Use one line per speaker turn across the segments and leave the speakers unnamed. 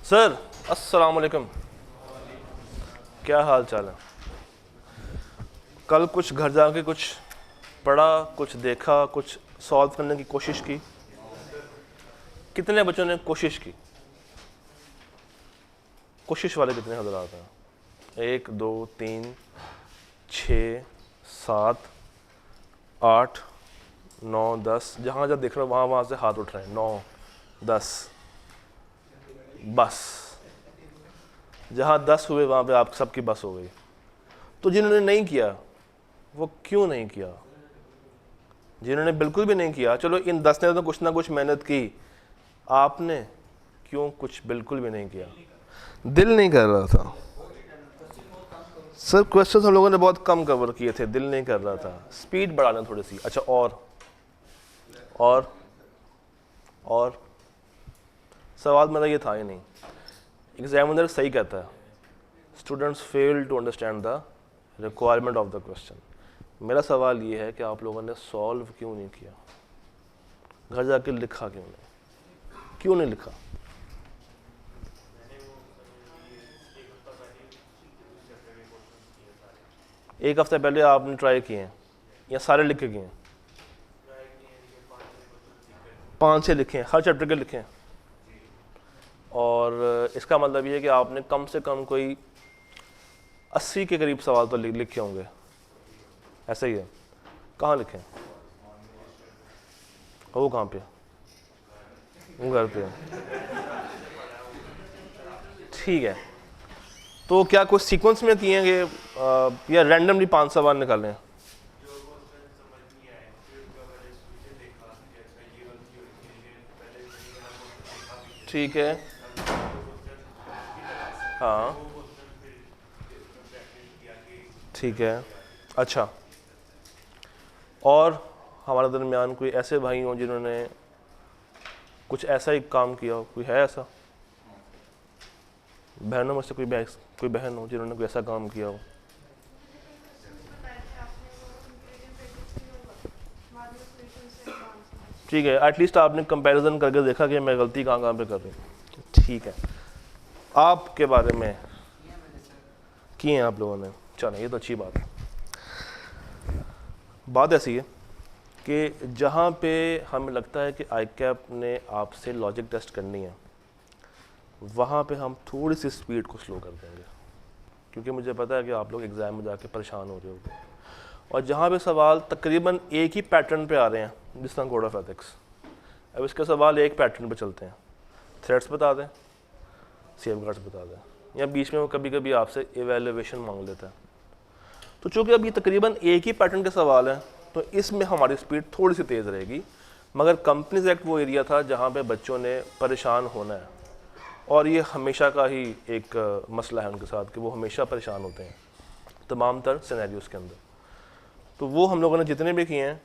Sir अस्सलाम वालेकुम, क्या हाल चाल है? कल कुछ घर जाके कुछ पढ़ा, कुछ देखा, कुछ सॉल्व करने की कोशिश की? कितने बच्चों ने कोशिश की? कोशिश वाले कितने हज़रात हैं? 1 2 3 6 7 8 9 10। जहाँ जहाँ देख रहे हो वहाँ से हाथ उठ रहे हैं। 9 10 बस। जहाँ 10 हुए वहाँ पे आप सबकी बस हो गई। तो जिन्होंने नहीं किया वो क्यों नहीं किया? जिन्होंने बिल्कुल भी नहीं किया, चलो इन 10 ने तो कुछ ना कुछ मेहनत की, आपने क्यों कुछ बिल्कुल भी नहीं किया? दिल नहीं कर रहा था। सर क्वेश्चन हम लोगों ने बहुत कम कवर किए थे, दिल नहीं कर रहा था। स्पीड बढ़ा लें थोड़ी सी। अच्छा, और सवाल मेरा ये था ही नहीं। एग्जामिनर सही कहता है, students fail to understand the requirement of the question. मेरा सवाल ये है कि आप लोगों ने सॉल्व क्यों नहीं किया? घर जाके लिखा क्यों नहीं लिखा? एक हफ्ते पहले आपने ट्राई किए हैं या सारे लिख के किए हैं? 5-6 लिखे हैं, हर चैप्टर के लिखे हैं। और इसका मतलब ये है कि आपने कम से कम कोई 80 के करीब सवाल तो लिखे होंगे, ऐसा ही है? कहाँ लिखे? वो कहाँ पे? वो घर पे। ठीक है, तो क्या कुछ सीक्वेंस में किए कि या रैंडमली 5 सवाल निकालें? ठीक है, हाँ ठीक है। अच्छा, और हमारे दरमियान कोई ऐसे भाई हों जिन्होंने कुछ ऐसा ही काम किया हो? कोई है ऐसा? बहनों में से कोई बहन हो जिन्होंने कोई ऐसा काम किया हो? ठीक है, एटलीस्ट आपने कंपैरिजन करके देखा कि मैं गलती कहाँ कहाँ पे कर रही हूँ। ठीक है, आपके बारे में किए हैं आप लोगों ने, चलो ये तो अच्छी बात है। बात ऐसी है कि जहाँ पे हमें लगता है कि आईकैप ने आपसे लॉजिक टेस्ट करनी है, वहाँ पे हम थोड़ी सी स्पीड को स्लो कर देंगे, क्योंकि मुझे पता है कि आप लोग एग्ज़ाम में जाके परेशान हो रहे होगे। और जहाँ पे सवाल तकरीबन एक ही पैटर्न पे आ रहे हैं, जिस तरह कोड ऑफ एथिक्स, अब इसके सवाल एक पैटर्न पे चलते हैं। थ्रेट्स बता दें, सेफगार्ड्स बता दें, या बीच में वो कभी कभी आपसे एवेल्युएशन मांग लेता है। तो चूँकि अब ये तकरीबन एक ही पैटर्न के सवाल हैं, तो इसमें हमारी स्पीड थोड़ी सी तेज़ रहेगी। मगर कंपनीज एक्ट वो एरिया था जहाँ पे बच्चों ने परेशान होना है, और ये हमेशा का ही एक मसला है उनके साथ कि वो हमेशा परेशान होते हैं तमाम तर सिनेरियोज़ के अंदर। तो वो हम लोगों ने जितने भी किए हैं,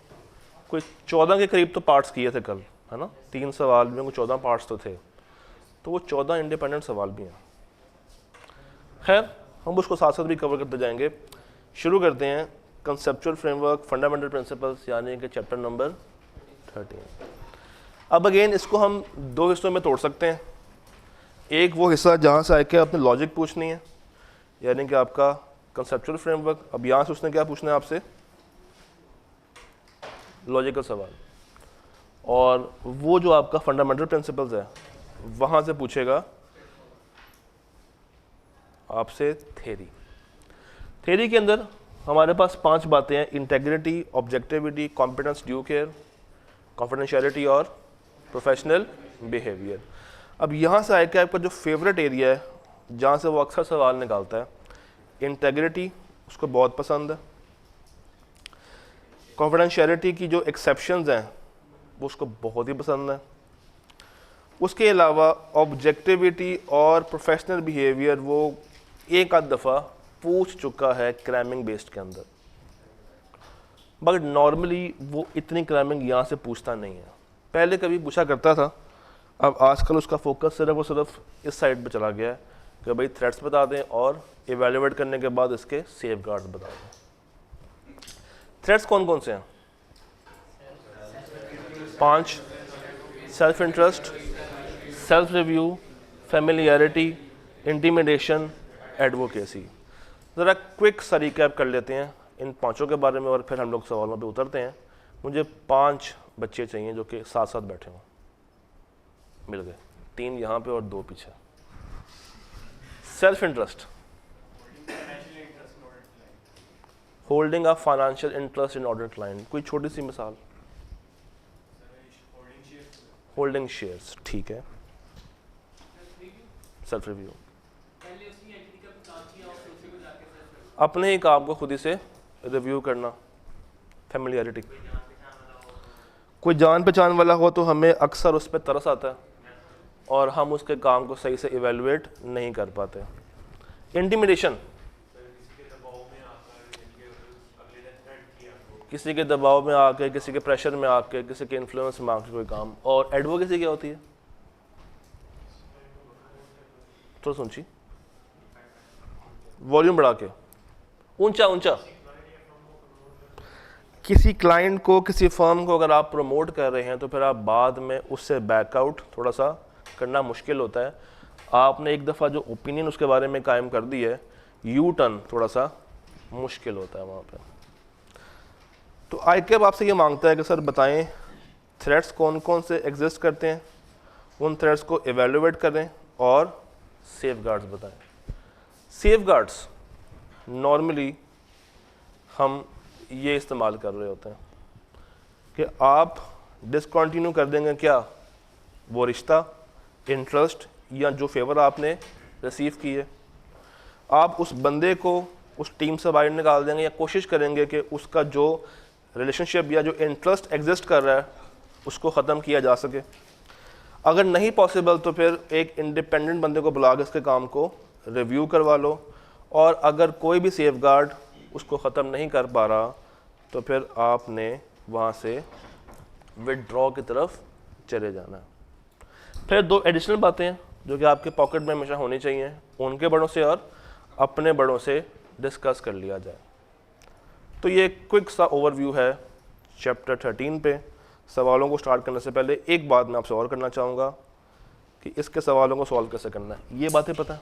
कोई 14 के करीब तो पार्ट्स किए थे कल, है ना? 3 सवाल में कोई 14 पार्ट्स तो थे, तो वो 14 इंडिपेंडेंट सवाल भी हैं। खैर, हम उसको साथ साथ भी कवर करते जाएंगे। शुरू करते हैं कंसेप्चुअल फ्रेमवर्क, फंडामेंटल प्रिंसिपल्स, यानी कि चैप्टर नंबर 13। अब अगेन इसको हम 2 हिस्सों में तोड़ सकते हैं। एक वो हिस्सा जहाँ से आके आपने लॉजिक पूछनी है, यानी कि आपका कंसेप्चुअल फ्रेमवर्क। अब यहाँ से उसने क्या पूछना है आपसे? लॉजिकल सवाल। और वो जो आपका फंडामेंटल प्रिंसिपल्स है, वहाँ से पूछेगा आपसे थ्योरी। थ्योरी के अंदर हमारे पास 5 बातें हैं: integrity, objectivity, competence, due care, confidentiality और प्रोफेशनल बिहेवियर। अब यहाँ से आईकैप का जो फेवरेट एरिया है, जहाँ से वो अक्सर सवाल निकालता है, इंटेग्रिटी उसको बहुत पसंद है। कॉन्फिडेंशियलिटी की जो एक्सेप्शंस हैं वो उसको बहुत ही पसंद है। उसके अलावा ऑब्जेक्टिविटी और प्रोफेशनल बिहेवियर वो एक आध दफ़ा पूछ चुका है क्रैमिंग बेस्ड के अंदर, बट नॉर्मली वो इतनी क्रैमिंग यहाँ से पूछता नहीं है। पहले कभी पूछा करता था, अब आजकल उसका फोकस सिर्फ और सिर्फ इस साइड पे चला गया है कि भाई थ्रेट्स बता दें और इवेल्युएट करने के बाद इसके सेफगार्ड्स बता दें। थ्रेट्स कौन कौन से हैं? 5: self interest, self review, familiarity, intimidation, advocacy. ज़रा क्विक सा रिकैप कर लेते हैं इन पांचों के बारे में और फिर हम लोग सवालों पे उतरते हैं। मुझे 5 बच्चे चाहिए जो कि साथ साथ बैठे हों। मिल गए, 3 यहाँ पे और 2 पीछे। Self interest, holding a financial interest in order client. कोई छोटी सी मिसाल? होल्डिंग शेयर्स, ठीक है। सेल्फ रिव्यू, अपने ही काम को खुद ही से रिव्यू करना। फेमिलियरिटी, कोई जान पहचान वाला हो तो हमें अक्सर उस पर तरस आता है और हम उसके काम को सही से इवेलुएट नहीं कर पाते। इंटिमिडेशन, किसी के दबाव में आके, किसी के प्रेशर में आके, किसी के इन्फ्लुएंस में आके कोई काम। और एडवोकेसी क्या होती है? तो सुनची, वॉल्यूम बढ़ा के, ऊंचा ऊंचा। किसी क्लाइंट को, किसी फर्म को अगर आप प्रमोट कर रहे हैं तो फिर आप बाद में उससे बैकआउट थोड़ा सा करना मुश्किल होता है। आपने एक दफ़ा जो ओपिनियन उसके बारे में कायम कर दी है, यू टर्न थोड़ा सा मुश्किल होता है वहाँ पे। तो आईकैप आपसे ये मांगता है कि सर बताएं थ्रेट्स कौन कौन से एग्जिस्ट करते हैं, उन थ्रेट्स को एवेल्युएट करें और सेफगार्ड्स बताएं। सेफगार्ड्स नॉर्मली हम ये इस्तेमाल कर रहे होते हैं कि आप डिसकंटिन्यू कर देंगे क्या वो रिश्ता, इंटरेस्ट या जो फेवर आपने रिसीव की है। आप उस बंदे को उस टीम से बाहर निकाल देंगे या कोशिश करेंगे कि उसका जो रिलेशनशिप या जो इंटरेस्ट एग्जिस्ट कर रहा है उसको ख़त्म किया जा सके। अगर नहीं पॉसिबल तो फिर एक इंडिपेंडेंट बंदे को बुला के इसके काम को रिव्यू करवा लो, और अगर कोई भी सेफगार्ड उसको ख़त्म नहीं कर पा रहा तो फिर आपने वहाँ से विदड्रॉ की तरफ चले जाना है। फिर 2 एडिशनल बातें हैं जो कि आपके पॉकेट में हमेशा होनी चाहिए, उनके बड़ों से और अपने बड़ों से डिस्कस कर लिया जाए। तो ये क्विक सा ओवरव्यू है चैप्टर 13 पे। सवालों को स्टार्ट करने से पहले एक बात मैं आपसे और करना चाहूँगा कि इसके सवालों को सॉल्व कैसे करना है। ये बातें पता है?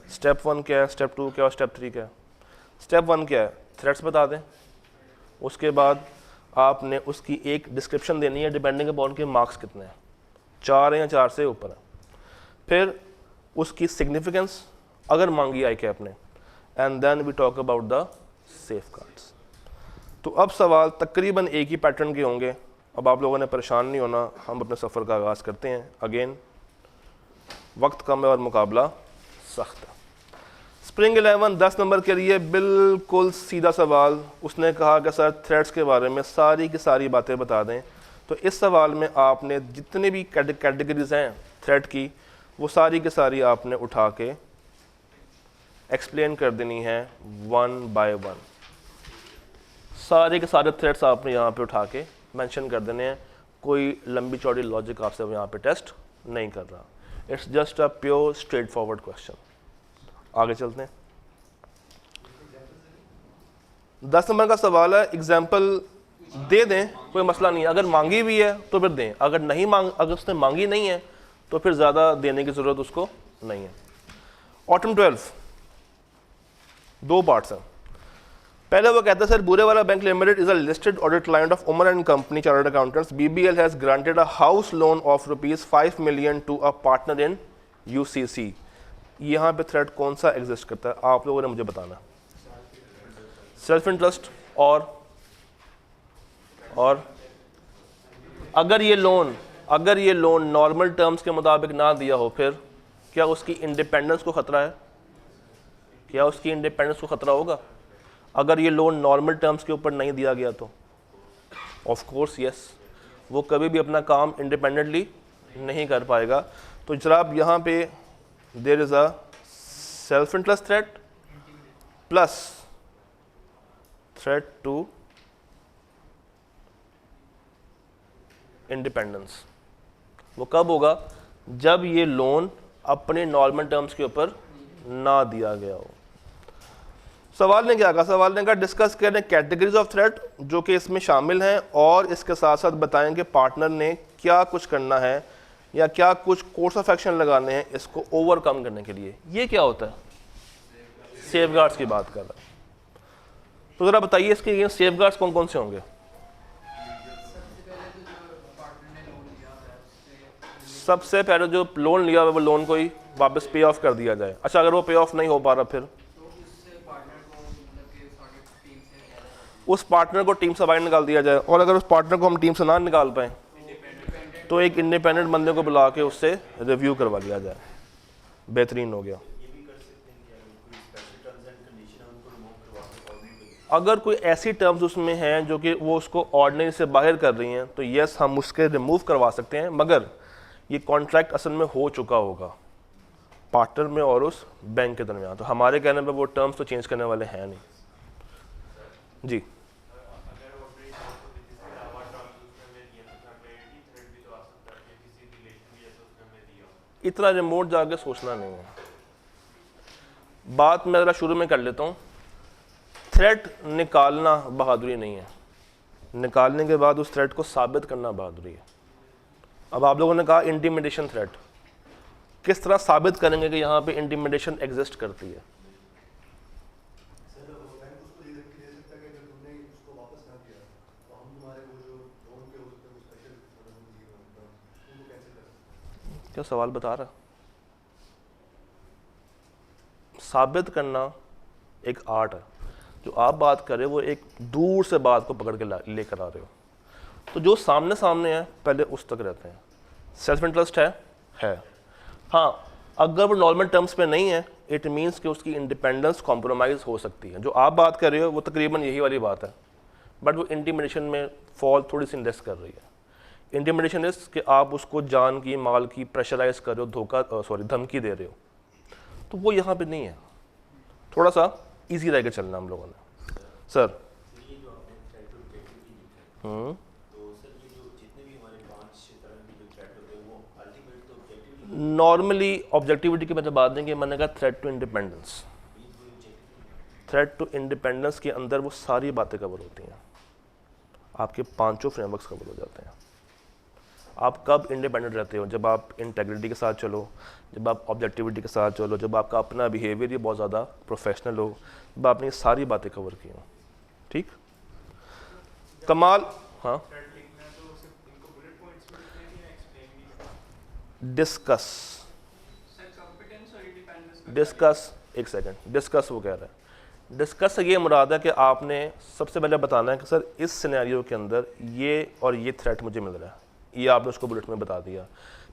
स्टेप 1 क्या है, स्टेप 2 क्या है और स्टेप 3 क्या है? स्टेप 1 क्या है? थ्रेट्स बता दें। उसके बाद आपने उसकी एक डिस्क्रिप्शन देनी है डिपेंडिंग अपॉन के मार्क्स कितने हैं, 4 या 4 से ऊपर है। फिर उसकी सिग्निफिकेंस अगर मांगी आईकैप ने, and then we talk about the safeguards. तो अब सवाल तकरीबन एक ही पैटर्न के होंगे। अब आप लोगों ने परेशान नहीं होना, हम अपने सफ़र का आगाज़ करते हैं। अगेन वक्त कम है और मुकाबला सख्त है। स्प्रिंग 11 10 नंबर के लिए बिल्कुल सीधा सवाल। उसने कहा कि सर थ्रेड्स के बारे में सारी की सारी बातें बता दें। तो इस सवाल में आपने जितने भी कैटेगरीज हैं थ्रेड की, वो सारी की सारी आपने उठा के एक्सप्लेन कर देनी है 1 बाय 1। सारे के सारे थ्रेड्स आपने यहाँ पे उठा के मेंशन कर देने हैं। कोई लंबी चौड़ी लॉजिक आपसे यहाँ पे टेस्ट नहीं कर रहा। It's just a pure straight forward question. आगे चलते हैं। 10 नंबर का सवाल है, एग्जाम्पल दे दें, कोई मसला नहीं है। अगर मांगी भी है तो फिर दें, अगर उसने मांगी नहीं है तो फिर ज़्यादा देने की ज़रूरत उसको नहीं है। ऑटम 12 2 पार्ट्स हैं। पहले वो कहता है sir Burewala bank limited is a listed audit client of Umar and company chartered accountants. BBL has granted a house loan of ₹5 million to a partner in UCC। यहाँ पे थ्रेड कौन सा एग्जिस्ट करता है आप लोगों ने मुझे बताना। सेल्फ इंटरेस्ट और अगर ये लोन नॉर्मल टर्म्स के मुताबिक ना दिया हो फिर क्या उसकी इंडिपेंडेंस को खतरा है? क्या उसकी इंडिपेंडेंस को खतरा होगा अगर ये लोन नॉर्मल टर्म्स के ऊपर नहीं दिया गया? तो ऑफ कोर्स यस, वो कभी भी अपना काम इंडिपेंडेंटली नहीं कर पाएगा। तो जनाब यहाँ पे there is a self interest threat plus threat to independence. वो कब होगा? जब ये लोन अपने नॉर्मल टर्म्स के ऊपर ना दिया गया हो। सवाल ने क्या कहा? सवाल ने कहा डिस्कस करें कैटेगरीज ऑफ थ्रेट जो कि इसमें शामिल हैं और इसके साथ साथ बताएं कि पार्टनर ने क्या कुछ करना है या क्या कुछ कोर्स ऑफ एक्शन लगाने हैं इसको ओवरकम करने के लिए। ये क्या होता है? सेफगार्ड्स की बात कर रहा है। तो ज़रा बताइए इसके ये सेफगार्ड्स कौन कौन से होंगे? सबसे पहले जो लोन लिया हुआ वो लोन को ही वापस पे ऑफ कर दिया जाए। अच्छा, अगर वो पे ऑफ नहीं हो पा रहा फिर उस पार्टनर को टीम से बाहर निकाल दिया जाए, और अगर उस पार्टनर को हम टीम से ना निकाल पाए तो एक इंडिपेंडेंट बंदे को बुला के उससे रिव्यू करवा लिया जाए। बेहतरीन हो गया। अगर कोई ऐसी टर्म्स उसमें हैं जो कि वो उसको ऑर्डिनरी से बाहर कर रही हैं तो यस हम उसके रिमूव करवा सकते हैं, मगर ये कॉन्ट्रैक्ट असल में हो चुका होगा पार्टनर में और उस बैंक के दरमियान। तो हमारे कहने पे वो टर्म्स तो चेंज करने वाले हैं नहीं जी। इतना रिमोट जाके सोचना नहीं है। बात मैं ज़रा शुरू में कर लेता हूँ। थ्रेट निकालना बहादुरी नहीं है, निकालने के बाद उस थ्रेट को साबित करना बहादुरी है। अब आप लोगों ने कहा इंटिमिडेशन थ्रेट, किस तरह साबित करेंगे कि यहाँ पे इंटिमिडेशन एग्जिस्ट करती है? क्या सवाल बता रहा? साबित करना एक आर्ट है। जो आप बात कर रहे हो वो एक दूर से बात को पकड़ के लेकर आ रहे हो। तो जो सामने सामने है पहले उस तक रहते हैं। सेल्फ इंटरेस्ट है। हाँ, अगर वो नॉर्मल टर्म्स पे नहीं है इट मीन्स कि उसकी इंडिपेंडेंस कॉम्प्रोमाइज़ हो सकती है। जो आप बात कर रहे हो वो तकरीबन यही वाली बात है, बट वो इंटिमिडेशन में फॉल थोड़ी सी लेस कर रही है। इंटिमिडेशन इस कि आप उसको जान की माल की प्रेशराइज कर रहे हो, धमकी दे रहे हो, तो वो यहाँ पे नहीं है। थोड़ा सा इजी रह के चलना हम लोगों ने। सर नॉर्मली ऑब्जेक्टिविटी की मैं बात देंगे, मैंने कहा threat to independence. Threat to independence के अंदर वो सारी बातें कवर होती हैं, आपके पांचों फ्रेमवर्क्स कवर हो जाते हैं। आप कब इंडिपेंडेंट रहते हो? जब आप इंटेग्रिटी के साथ चलो, जब आप ऑब्जेक्टिविटी के साथ चलो, जब आपका अपना बिहेवियर ये बहुत ज़्यादा प्रोफेशनल हो, जब आपने ये सारी बातें कवर की हो। ठीक, कमाल। हाँ, डिस्कस एक सेकंड, डिस्कस वो कह रहा है। डिस्कस से ये मुराद है कि आपने सबसे पहले बताना है कि सर इस सिनेरियो के अंदर ये और ये थ्रेट मुझे मिल रहा है, ये आपने उसको बुलेट में बता दिया।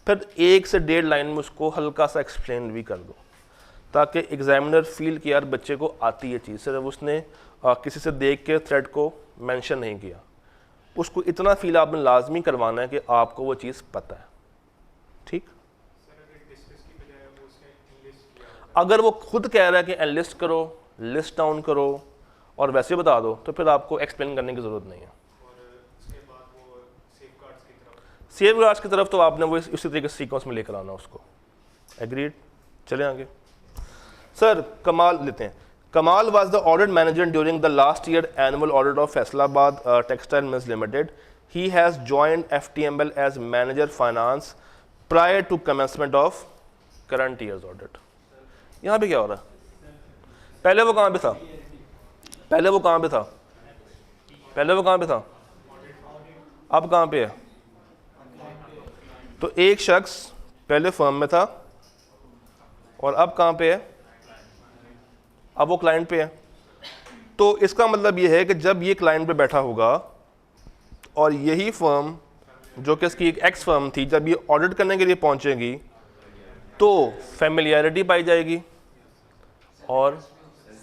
फिर 1 से 1.5 लाइन में उसको हल्का सा एक्सप्लेन भी कर दो ताकि एग्जामिनर फील कि यार बच्चे को आती है चीज़। सिर्फ उसने किसी से देख के थ्रेट को मेंशन नहीं किया, उसको इतना फील आपने लाजमी करवाना है कि आपको वो चीज़ पता है। ठीक, अगर वो खुद कह रहा है कि एनलिस्ट करो, लिस्ट डाउन करो और वैसे बता दो तो फिर आपको एक्सप्लेन करने की ज़रूरत नहीं है। सेफगार्ड्स की तरफ तो आपने वो इसी तरीके से सीक्वेंस में लेकर आना उसको। एग्रीड, चले आगे। सर कमाल लेते हैं। Kamal was the audit manager during the last year annual audit of Faisalabad textile mills limited. He has joined FTML as manager finance prior to commencement of current years audit. यहाँ पे क्या हो रहा है? पहले वो कहाँ पे था? पहले वो कहाँ पे था? अब कहाँ पे है? तो एक शख्स पहले फर्म में था और अब कहाँ पे है? अब वो क्लाइंट पे है। तो इसका मतलब ये है कि जब ये क्लाइंट पे बैठा होगा और यही फर्म जो कि इसकी एक एक्स फर्म थी, जब ये ऑडिट करने के लिए पहुंचेगी तो फैमिलियरिटी पाई जाएगी और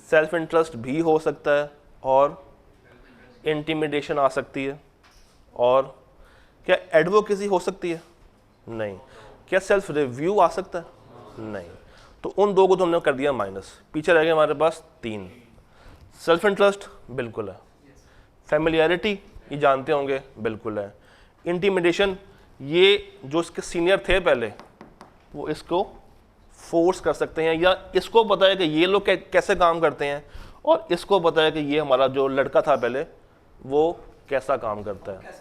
सेल्फ इंटरेस्ट भी हो सकता है और इंटिमिडेशन आ सकती है। और क्या एडवोकेसी हो सकती है? नहीं। क्या सेल्फ रिव्यू आ सकता है? नहीं। तो उन दो को तो हमने कर दिया माइनस, पीछे रह गए हमारे पास 3। सेल्फ इंटरेस्ट बिल्कुल है, फैमिलियरिटी ये जानते होंगे बिल्कुल है, इंटिमिडेशन ये जो इसके सीनियर थे पहले वो इसको फोर्स कर सकते हैं, या इसको पता है कि ये लोग कैसे काम करते हैं और इसको पता है कि ये हमारा जो लड़का था पहले वो कैसा काम करता है।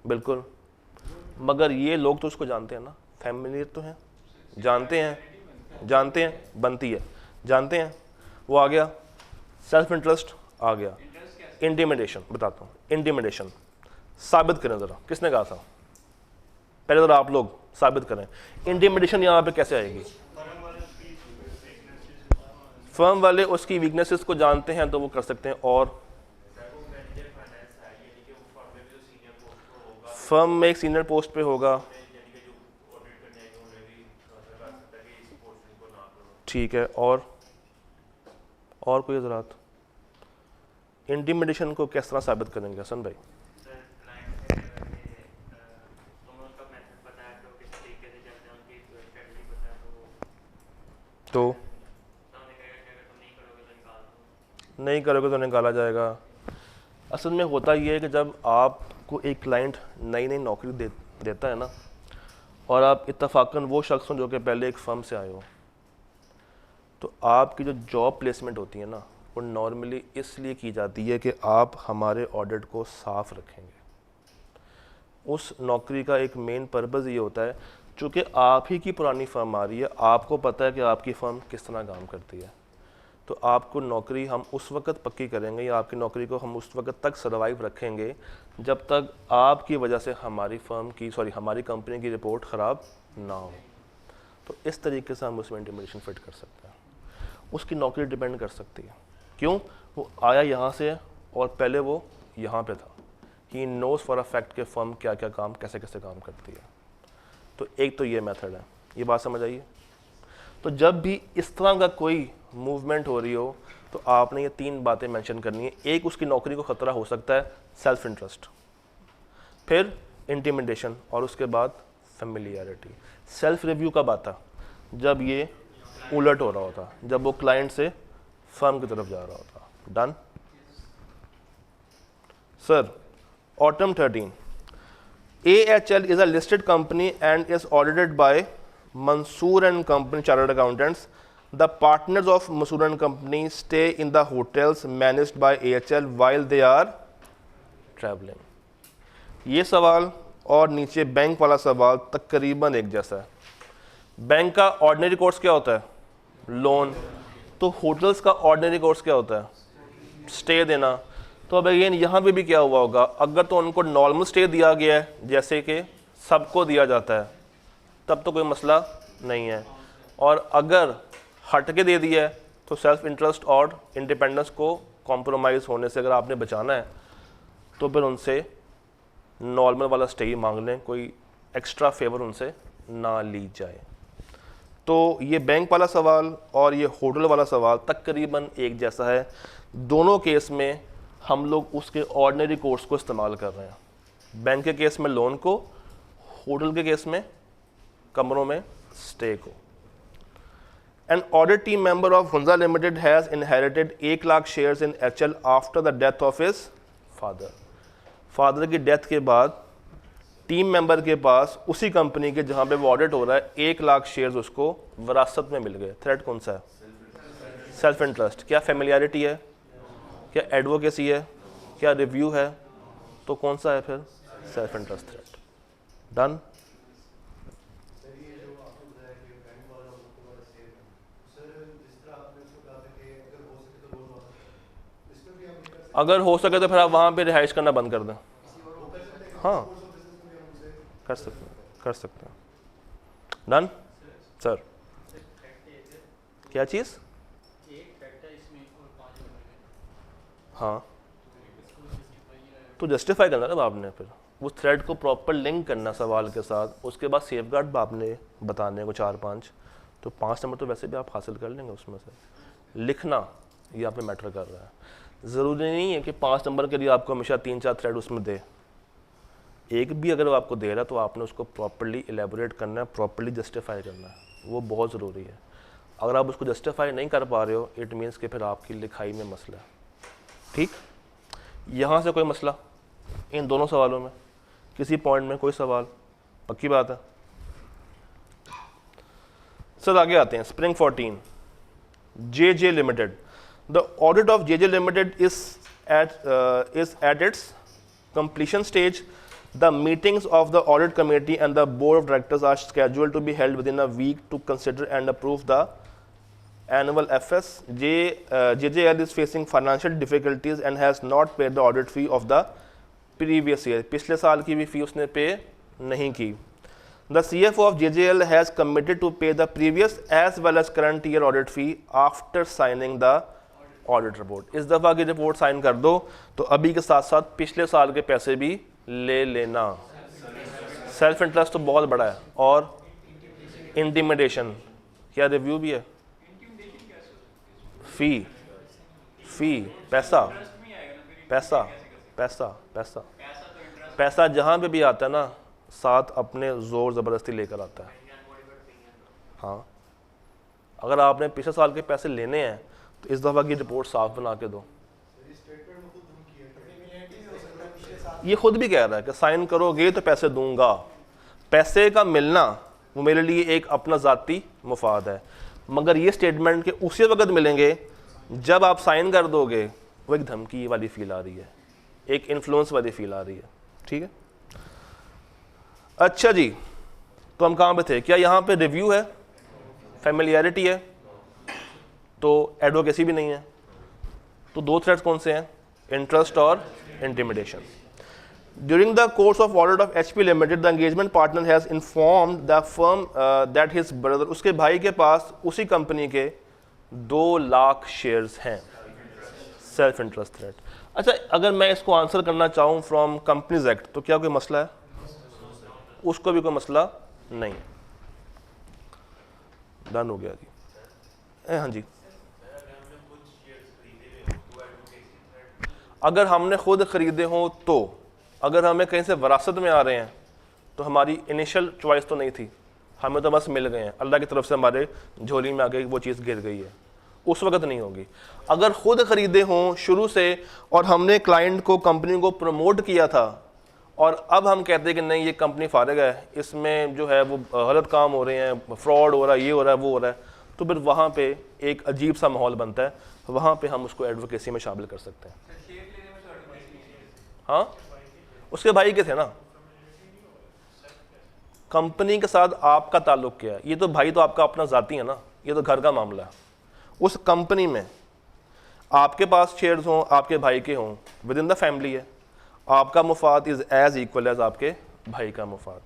बिल्कुल, मगर ये लोग तो उसको जानते हैं ना, फैमिलियर तो हैं, जानते हैं बनती है, जानते हैं। वो आ गया, सेल्फ इंटरेस्ट आ गया, इंटिमिडेशन बताता हूँ। इंटिमिडेशन साबित करें ज़रा, किसने कहा था? पहले ज़रा आप लोग साबित करें, इंटिमिडेशन यहाँ पे कैसे आएगी? फर्म वाले उसकी वीकनेसेस को जानते हैं तो वो कर सकते हैं। और फर्म में एक सीनियर पोस्ट पे होगा, ठीक है। और कोई हजरात इंटिमिडेशन को किस तरह साबित करेंगे हसन भाई? तो नहीं करोगे तो निकाला जाएगा। असल में होता ये है कि जब आपको एक क्लाइंट नई नई नौकरी देता है ना, और आप इत्तफाकन वो शख्स हो जो कि पहले एक फर्म से आए हो, तो आपकी जो जॉब प्लेसमेंट होती है ना, वो नॉर्मली इसलिए की जाती है कि आप हमारे ऑडिट को साफ रखेंगे। उस नौकरी का एक मेन पर्पज़ ये होता है, चूँकि आप ही की पुरानी फर्म आ रही है, आपको पता है कि आपकी फ़र्म किस तरह काम करती है, तो आपको नौकरी हम उस वक़्त पक्की करेंगे, या आपकी नौकरी को हम उस वक़्त तक सर्वाइव रखेंगे जब तक आपकी वजह से हमारी कंपनी की रिपोर्ट ख़राब ना हो। तो इस तरीके से हम उसमें इंटिमिडेशन फिट कर सकते हैं। उसकी नौकरी डिपेंड कर सकती है, क्यों? वो आया यहाँ से और पहले वो यहाँ पे था। He knows for a fact के फर्म क्या क्या काम कैसे कैसे काम करती है। तो एक तो ये मेथड है, ये बात समझ आइए। तो जब भी इस तरह का कोई मूवमेंट हो रही हो तो आपने ये 3 बातें मेंशन करनी है। एक, उसकी नौकरी को ख़तरा हो सकता है, सेल्फ इंटरेस्ट, फिर इंटिमिडेशन, और उसके बाद फेमिलियरिटी। सेल्फ रिव्यू कब आता? जब ये उलट हो रहा होता, जब वो क्लाइंट से फर्म की तरफ जा रहा होता। Done sir. Autumn 13, AHL is a listed company and is audited by Mansoor and Company Chartered Accountants. The partners of Mansoor and Company stay in the hotels managed by AHL while they are traveling. ये सवाल और नीचे bank वाला सवाल तकरीबन एक जैसा है। बैंक का ऑर्डिनरी कोर्स क्या होता है? लोन। तो होटल्स का ऑर्डिनरी कोर्स क्या होता है? स्टे देना। तो अब अगेन यहाँ पे भी क्या हुआ होगा? अगर तो उनको नॉर्मल स्टे दिया गया है जैसे कि सबको दिया जाता है, तब तो कोई मसला नहीं है। और अगर हट के दे दिया है तो सेल्फ इंटरेस्ट और इंडिपेंडेंस को कॉम्प्रोमाइज़ होने से अगर आपने बचाना है तो फिर उनसे नॉर्मल वाला स्टे ही मांग लें, कोई एक्स्ट्रा फेवर उनसे ना ली जाए। तो ये बैंक वाला सवाल और ये होटल वाला सवाल तकरीबन एक जैसा है। दोनों केस में हम लोग उसके ऑर्डिनरी कोर्स को इस्तेमाल कर रहे हैं। बैंक के केस में लोन को, होटल के केस में कमरों में स्टे को। An audit team member of Hunza Limited has inherited 1 lakh shares in HL after the death of his father. Father की डेथ के बाद टीम मेंबर के पास उसी कंपनी के जहां पे वो ऑडिट हो रहा है 1 लाख शेयर्स उसको विरासत में मिल गए। थ्रेट कौन सा है? Self interest. क्या फेमिलियरिटी है? क्या एडवोकेसी है? क्या रिव्यू है? तो कौन सा है फिर? Self interest threat. डन। अगर हो सके तो फिर आप वहाँ पे रिहाइश करना बंद कर दें। हाँ, कर सकते हैं। Done sir. क्या चीज़? हाँ, तो जस्टिफाई करना ना आपने, फिर वो थ्रेड को प्रॉपर लिंक करना सवाल के साथ। उसके बाद सेफगार्ड आपने बताने को 4-5, तो 5 नंबर तो वैसे भी आप हासिल कर लेंगे उसमें से। लिखना यहाँ पे मैटर कर रहा है। ज़रूरी नहीं है कि 5 नंबर के लिए आपको हमेशा 3-4 थ्रेड उसमें दे। एक भी अगर वो आपको दे रहा है तो आपने उसको प्रॉपर्ली एलेबोरेट करना है, प्रॉपर्ली जस्टिफाई करना है, वो बहुत ज़रूरी है। अगर आप उसको जस्टिफाई नहीं कर पा रहे हो, इट मीन्स कि फिर आपकी लिखाई में मसला है। ठीक, यहाँ से कोई मसला इन दोनों सवालों में, किसी पॉइंट में कोई सवाल? पक्की बात है सर। आगे आते हैं। Spring 14, JJ limited. The audit of JJ limited is at its completion stage. The meetings of the audit committee and the board of directors are scheduled to be held within a week to consider and approve the annual FS. JJL is facing financial difficulties and has not paid the audit fee of the previous year. पिछले साल की भी फी उसने पे नहीं की. The CFO of JJL has committed to pay the previous as well as current year audit fee after signing the audit report. इस दफ़ा की रिपोर्ट साइन कर दो तो अभी के साथ साथ पिछले साल के पैसे भी ले लेना. सेल्फ इंटरेस्ट तो बहुत बड़ा है. और इंटिमिडेशन, क्या रिव्यू भी है? फी पैसा पैसा पैसा पैसा पैसा जहाँ पे भी आता है ना, साथ अपने ज़ोर ज़बरदस्ती लेकर आता है. हाँ, अगर आपने पिछले साल के पैसे लेने हैं तो इस दफ़ा की रिपोर्ट साफ बना के दो. ये खुद भी कह रहा है कि साइन करोगे तो पैसे दूंगा. पैसे का मिलना वो मेरे लिए एक अपना ज़ाती मुफाद है, मगर ये स्टेटमेंट के उसी वक्त मिलेंगे जब आप साइन कर दोगे. वो एक धमकी वाली फील आ रही है, एक इन्फ्लुएंस वाली फील आ रही है. ठीक है, अच्छा जी, तो हम कहाँ पे थे? क्या यहाँ पे रिव्यू है, फैमिलियरिटी है, तो एडवोकेसी भी नहीं है. तो दो थ्रेड्स कौन से हैं? इंटरेस्ट और intimidation. During the course of audit of HP Limited, the engagement partner has informed the firm that his brother, उसके भाई के पास उसी कंपनी के 2 लाख शेयर्स हैं. Self interest threat. अच्छा, अगर मैं इसको आंसर करना चाहूँ फ्रॉम कंपनीज एक्ट तो क्या कोई मसला है? उसको भी कोई मसला नहीं. डन हो गया जी. हाँ जी, अगर हमने खुद खरीदे हों तो, अगर हमें कहीं से वरासत में आ रहे हैं तो हमारी इनिशियल चॉइस तो नहीं थी, हमें तो बस मिल गए हैं, अल्लाह की तरफ से हमारे झोली में आके वो चीज़ गिर गई है, उस वक्त नहीं होगी. अगर खुद ख़रीदे हों शुरू से और हमने क्लाइंट को, कंपनी को प्रमोट किया था और अब हम कहते हैं कि नहीं ये कंपनी फारिग है, इसमें जो है वो गलत काम हो रहे हैं, फ्रॉड हो रहा है, ये हो रहा है, वो हो रहा है, तो फिर वहाँ पे एक अजीब सा माहौल बनता है. वहाँ पे हम उसको एडवोकेसी में शामिल कर सकते हैं. हाँ, उसके भाई के थे ना. कंपनी के साथ आपका ताल्लुक क्या है? ये तो भाई तो आपका अपना ज़ाती है ना, ये तो घर का मामला है. उस कंपनी में आपके पास शेयर्स हों, आपके भाई के हों, विद इन द फैमिली है. आपका मुफाद इज़ एज इक्वल एज आपके भाई का मुफाद.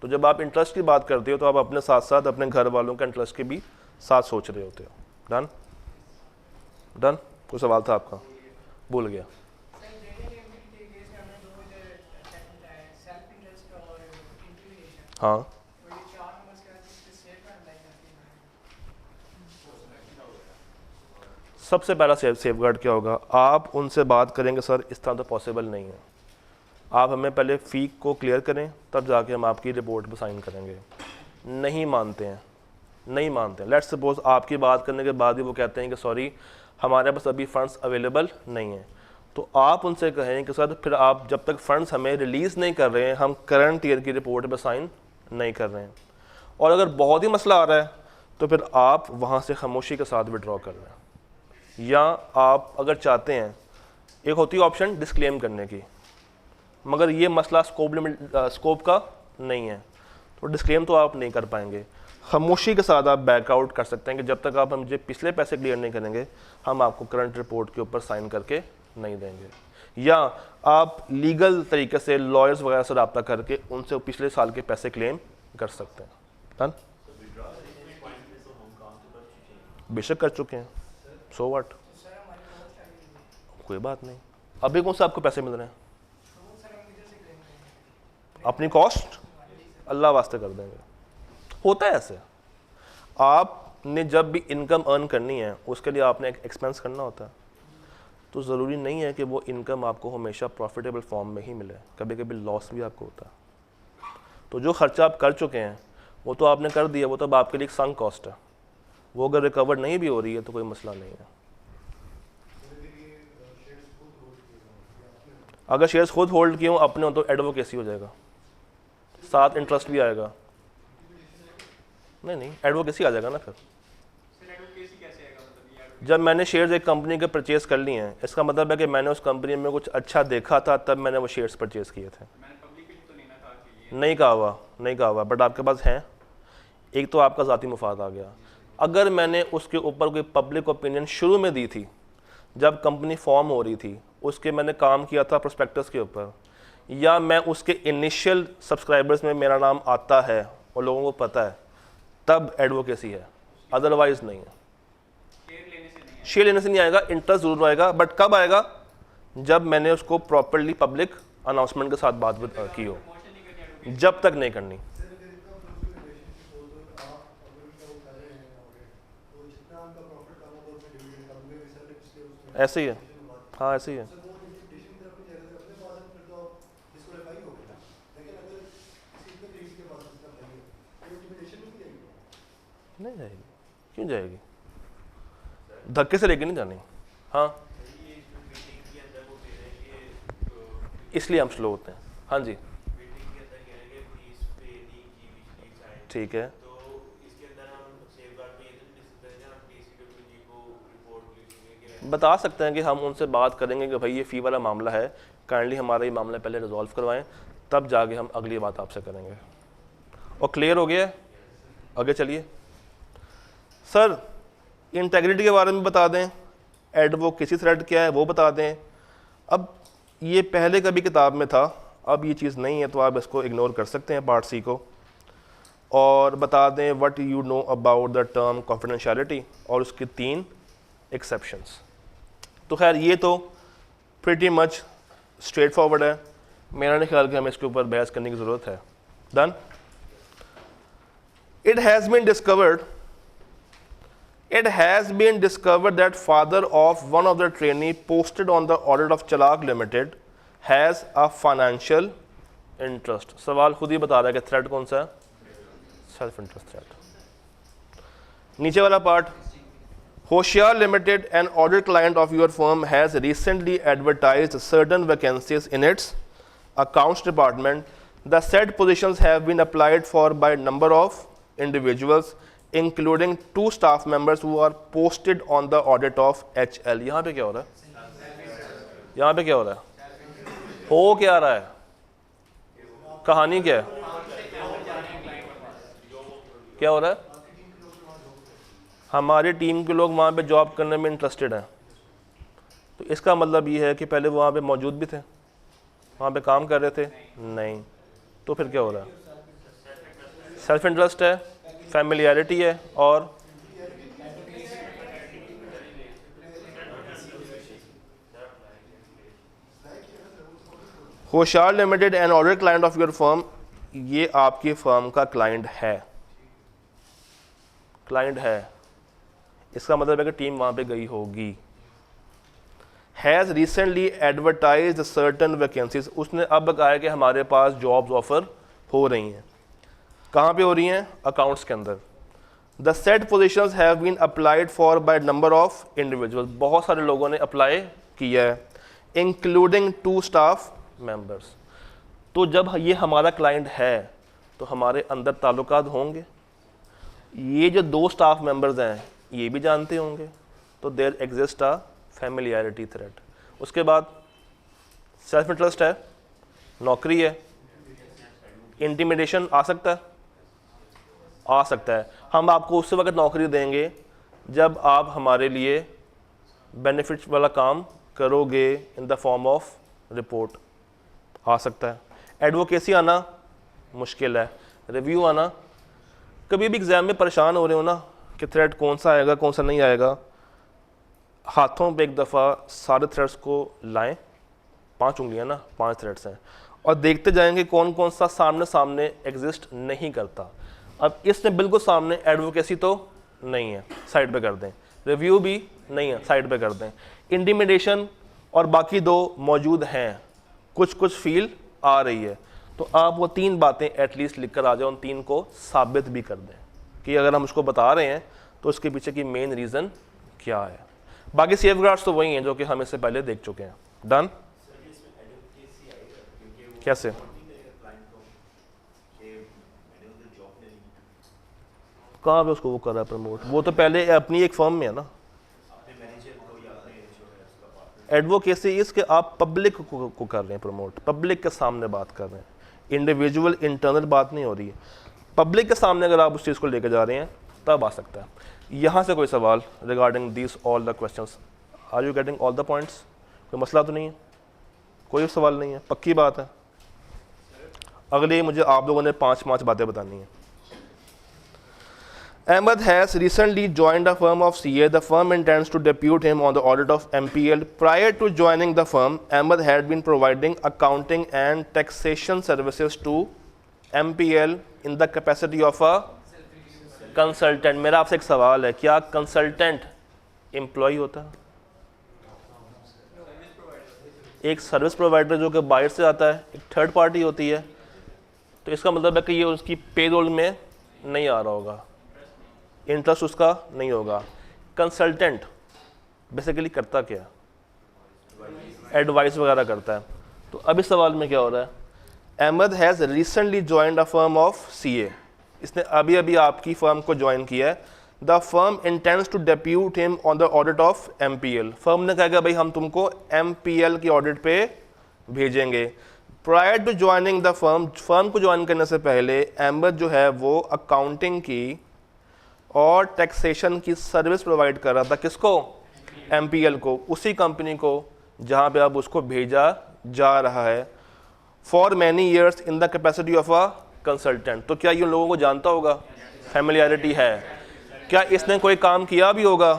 तो जब आप इंटरेस्ट की बात करते हो तो आप अपने साथ साथ अपने घर वालों का इंटरेस्ट के भी साथ सोच रहे होते हो. Done done. कोई सवाल था आपका? भूल गया. हाँ, सबसे पहला सेफगार्ड क्या होगा? आप उनसे बात करेंगे सर इस तरह तो पॉसिबल नहीं है, आप हमें पहले फ़ी को क्लियर करें तब जाके हम आपकी रिपोर्ट पर साइन करेंगे. नहीं मानते हैं, नहीं मानते हैं. लेट्स सपोज आपकी बात करने के बाद भी वो कहते हैं कि सॉरी हमारे पास अभी फ़ंड्स अवेलेबल नहीं हैं, तो आप उनसे कहें कि सर फिर आप जब तक फ़ंड्स हमें रिलीज़ नहीं कर रहे हैं हम करंट ईयर की रिपोर्ट पर साइन नहीं कर रहे हैं. और अगर बहुत ही मसला आ रहा है तो फिर आप वहाँ से खामोशी के साथ विड्रॉ कर रहे हैं. या आप अगर चाहते हैं, एक होती है ऑप्शन डिस्क्लेम करने की, मगर ये मसला स्कोप का नहीं है, तो डिस्क्लेम तो आप नहीं कर पाएंगे. खामोशी के साथ आप बैकआउट कर सकते हैं कि जब तक आप मुझे पिछले पैसे क्लियर नहीं करेंगे हम आपको करंट रिपोर्ट के ऊपर साइन करके नहीं देंगे. या आप लीगल तरीके से लॉयर्स वगैरह से रब्ता करके उनसे पिछले साल के पैसे क्लेम कर सकते हैं. डन. बेशक कर चुके हैं, सो व्हाट, कोई बात नहीं. अभी कौन से आपको पैसे मिल रहे हैं? अपनी कॉस्ट अल्लाह वास्ते कर देंगे. होता है ऐसे. आपने जब भी इनकम अर्न करनी है उसके लिए आपने एक एक्सपेंस करना होता है, तो ज़रूरी नहीं है कि वो इनकम आपको हमेशा प्रॉफिटेबल फॉर्म में ही मिले, कभी कभी लॉस भी आपको होता है. तो जो खर्चा आप कर चुके हैं वो तो आपने कर दिया, वो तो अब आपके लिए एक संक कॉस्ट है, वो अगर रिकवर नहीं भी हो रही है तो कोई मसला नहीं है. अगर शेयर्स खुद होल्ड किए हों अपने हो तो एडवोकेसी हो जाएगा, साथ इंटरेस्ट भी आएगा. नहीं, एडवोकेसी आ जाएगा ना. फिर जब मैंने शेयर्स एक कंपनी के परचेज़ कर लिए हैं, इसका मतलब है कि मैंने उस कंपनी में कुछ अच्छा देखा था तब मैंने वो शेयर्स परचेज़ किए थे. नहीं कहा हुआ बट आपके पास हैं। एक तो आपका ज़ाती मुफाद आ गया। अगर मैंने उसके ऊपर कोई पब्लिक ओपिनियन शुरू में दी थी, जब कंपनी फॉर्म हो रही थी, उसके मैंने काम किया था प्रोस्पेक्टस के ऊपर, या मैं उसके इनिशियल सब्सक्राइबर्स में मेरा नाम आता है और लोगों को पता है, तब एडवोकेसी है, अदरवाइज नहीं है। शेयर लेने से नहीं आएगा, इंटरेस्ट जरूर आएगा, बट कब आएगा? जब मैंने उसको प्रॉपरली पब्लिक अनाउंसमेंट के साथ बात की हो। जब तक नहीं करनी। ऐसे ही है, हाँ ऐसे ही है। नहीं जाएगी, क्यों जाएगी? धक्के से लेके नहीं जानी। हाँ इसलिए हम स्लो होते हैं। हाँ जी ठीक है। बता सकते हैं कि हम उनसे बात करेंगे कि भाई ये फ़ी वाला मामला है, काइंडली हमारा ये मामला पहले रिजॉल्व करवाएं, तब जाके हम अगली बात आपसे करेंगे। और क्लियर हो गया है? आगे चलिए सर, इंटेग्रिटी के बारे में बता दें, एडवोकेसी थ्रेड क्या है वो बता दें। अब ये पहले कभी किताब में था, अब ये चीज़ नहीं है, तो आप इसको इग्नोर कर सकते हैं पार्ट सी को। और बता दें what you know about the term confidentiality और उसकी 3 एक्सेप्शंस। तो खैर ये तो प्रीटी मच स्ट्रेट फॉरवर्ड है, मेरा नहीं ख्याल कि हमें इसके ऊपर बहस करने की ज़रूरत है। Done. It has been discovered that father of one of the trainee posted on the audit of Chalak Limited has a financial interest. सवाल खुद ही बता रहा है कि थ्रेड कौन सा है? Self interest thread. नीचे वाला part, Hoshiar Limited, an audit client of your firm, has recently advertised certain vacancies in its accounts department. The said positions have been applied for by number of individuals, including 2 staff members who are posted on the audit of HL. यहाँ पे क्या हो रहा है? यहाँ पे क्या हो रहा है? हो क्या रहा है? कहानी क्या है? क्या हो रहा है? हमारी टीम के लोग वहाँ पे जॉब करने में इंटरेस्टेड हैं, तो इसका मतलब ये है कि पहले वो वहाँ पे मौजूद भी थे, वहाँ पे काम कर रहे थे? नहीं। तो फिर क्या हो रहा है? सेल्फ इंटरेस्ट है, फैमिलियरिटी है, और होशियार limited an audit client of your firm, ये आपकी फर्म का क्लाइंट है, इसका मतलब है कि टीम वहाँ पे गई होगी। Has recently advertised certain vacancies, उसने अब कहा है कि हमारे पास जॉब्स ऑफर हो रही हैं। कहाँ पे हो रही हैं? अकाउंट्स के अंदर। The set positions have been applied for by number of individuals, बहुत सारे लोगों ने अप्लाई किया है, इंक्लूडिंग 2 स्टाफ मेंबर्स। तो जब ये हमारा क्लाइंट है तो हमारे अंदर ताल्लुकात होंगे, ये जो 2 स्टाफ मेंबर्स हैं ये भी जानते होंगे, तो there exist a familiarity thread. उसके बाद सेल्फ इंटरेस्ट है, नौकरी है, इंटिमिडेशन आ सकता है। हम आपको उस वक्त नौकरी देंगे जब आप हमारे लिए बेनिफिट वाला काम करोगे in the form of report, आ सकता है। एडवोकेसी आना मुश्किल है, रिव्यू आना। कभी भी एग्ज़ाम में परेशान हो रहे हो ना कि थ्रेड कौन सा आएगा कौन सा नहीं आएगा, हाथों पे एक दफ़ा सारे थ्रेड्स को लाएं, 5 उंगलियां ना, 5 थ्रेड्स हैं, और देखते जाएंगे कौन कौन सा सामने एग्जिस्ट नहीं करता। अब इसने बिल्कुल सामने एडवोकेसी तो नहीं है, साइड पे कर दें, रिव्यू भी नहीं है, साइड पे कर दें, इंटिमिडेशन और बाकी 2 मौजूद हैं, कुछ फील आ रही है, तो आप वो 3 बातें एटलीस्ट लिख कर आ जाओ, उन 3 को साबित भी कर दें कि अगर हम उसको बता रहे हैं तो उसके पीछे की मेन रीज़न क्या है। बाकी सेफगार्ड्स तो वही हैं जो कि हम इससे पहले देख चुके हैं। डन। कैसे? कहाँ पे उसको वो कर रहा है प्रमोट? वो तो पहले अपनी एक फर्म में है ना। एडवोकेसी इसके आप पब्लिक को कर रहे हैं प्रमोट, पब्लिक के सामने बात कर रहे हैं, इंडिविजुअल इंटरनल बात नहीं हो रही है, पब्लिक के सामने अगर आप उस चीज़ को लेकर जा रहे हैं तब आ सकता है। यहाँ से कोई सवाल regarding this all the questions, are you getting all the points? कोई मसला तो नहीं है, कोई सवाल नहीं है, पक्की बात है। अगले मुझे आप लोगों ने 5 बातें बतानी है। Ahmed has recently joined a firm of CA. The firm intends to depute him on the audit of MPL. Prior to joining the firm, Ahmed had been providing accounting and taxation services to MPL in the capacity of a consultant. मेरा आपसे एक सवाल है, क्या consultant employee होता है? एक service provider जो कि बाहर से आता है, एक थर्ड पार्टी होती है, तो इसका मतलब है कि ये उसकी पेरोल में नहीं आ रहा होगा, इंटरेस्ट उसका नहीं होगा। कंसल्टेंट बेसिकली करता क्या? एडवाइस वगैरह करता है। तो अब इस सवाल में क्या हो रहा है? Ahmed has recently joined a firm of CA, इसने अभी अभी आपकी फर्म को ज्वाइन किया है। The firm intends to depute him on the audit of MPL. Firm ने कहा भाई हम तुमको एमपीएल की ऑडिट पे भेजेंगे। Prior to joining the firm को ज्वाइन करने से पहले अहमद जो है वो अकाउंटिंग की और टैक्सेशन की सर्विस प्रोवाइड कर रहा था। किसको? एमपीएल को, उसी कंपनी को जहां पे अब उसको भेजा जा रहा है। For many years in the capacity of a consultant. तो क्या ये लोगों को जानता होगा? फैमिलियरिटी है। क्या इसने कोई काम किया भी होगा?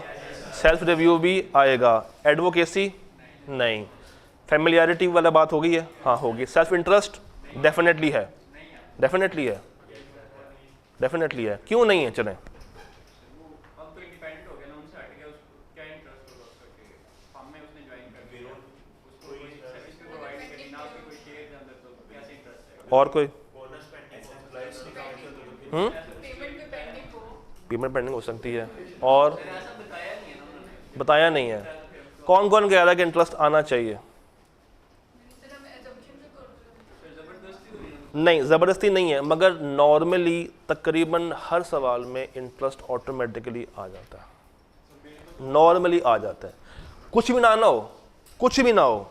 सेल्फ रिव्यू भी आएगा। एडवोकेसी नहीं। फैमिलियरिटी वाला बात होगी है? हाँ होगी। सेल्फ इंटरेस्ट डेफिनेटली है, डेफिनेटली है, डेफिनेटली है। क्यों नहीं है? चलें, और कोई पेमेंट पेंडिंग हो सकती है, और बताया नहीं है। कौन कौन कह रहा है कि इंटरेस्ट आना चाहिए? नहीं, ज़बरदस्ती नहीं है, मगर नॉर्मली तकरीबन हर सवाल में इंटरेस्ट ऑटोमेटिकली आ जाता है, नॉर्मली आ जाता है। कुछ भी ना हो, कुछ भी ना हो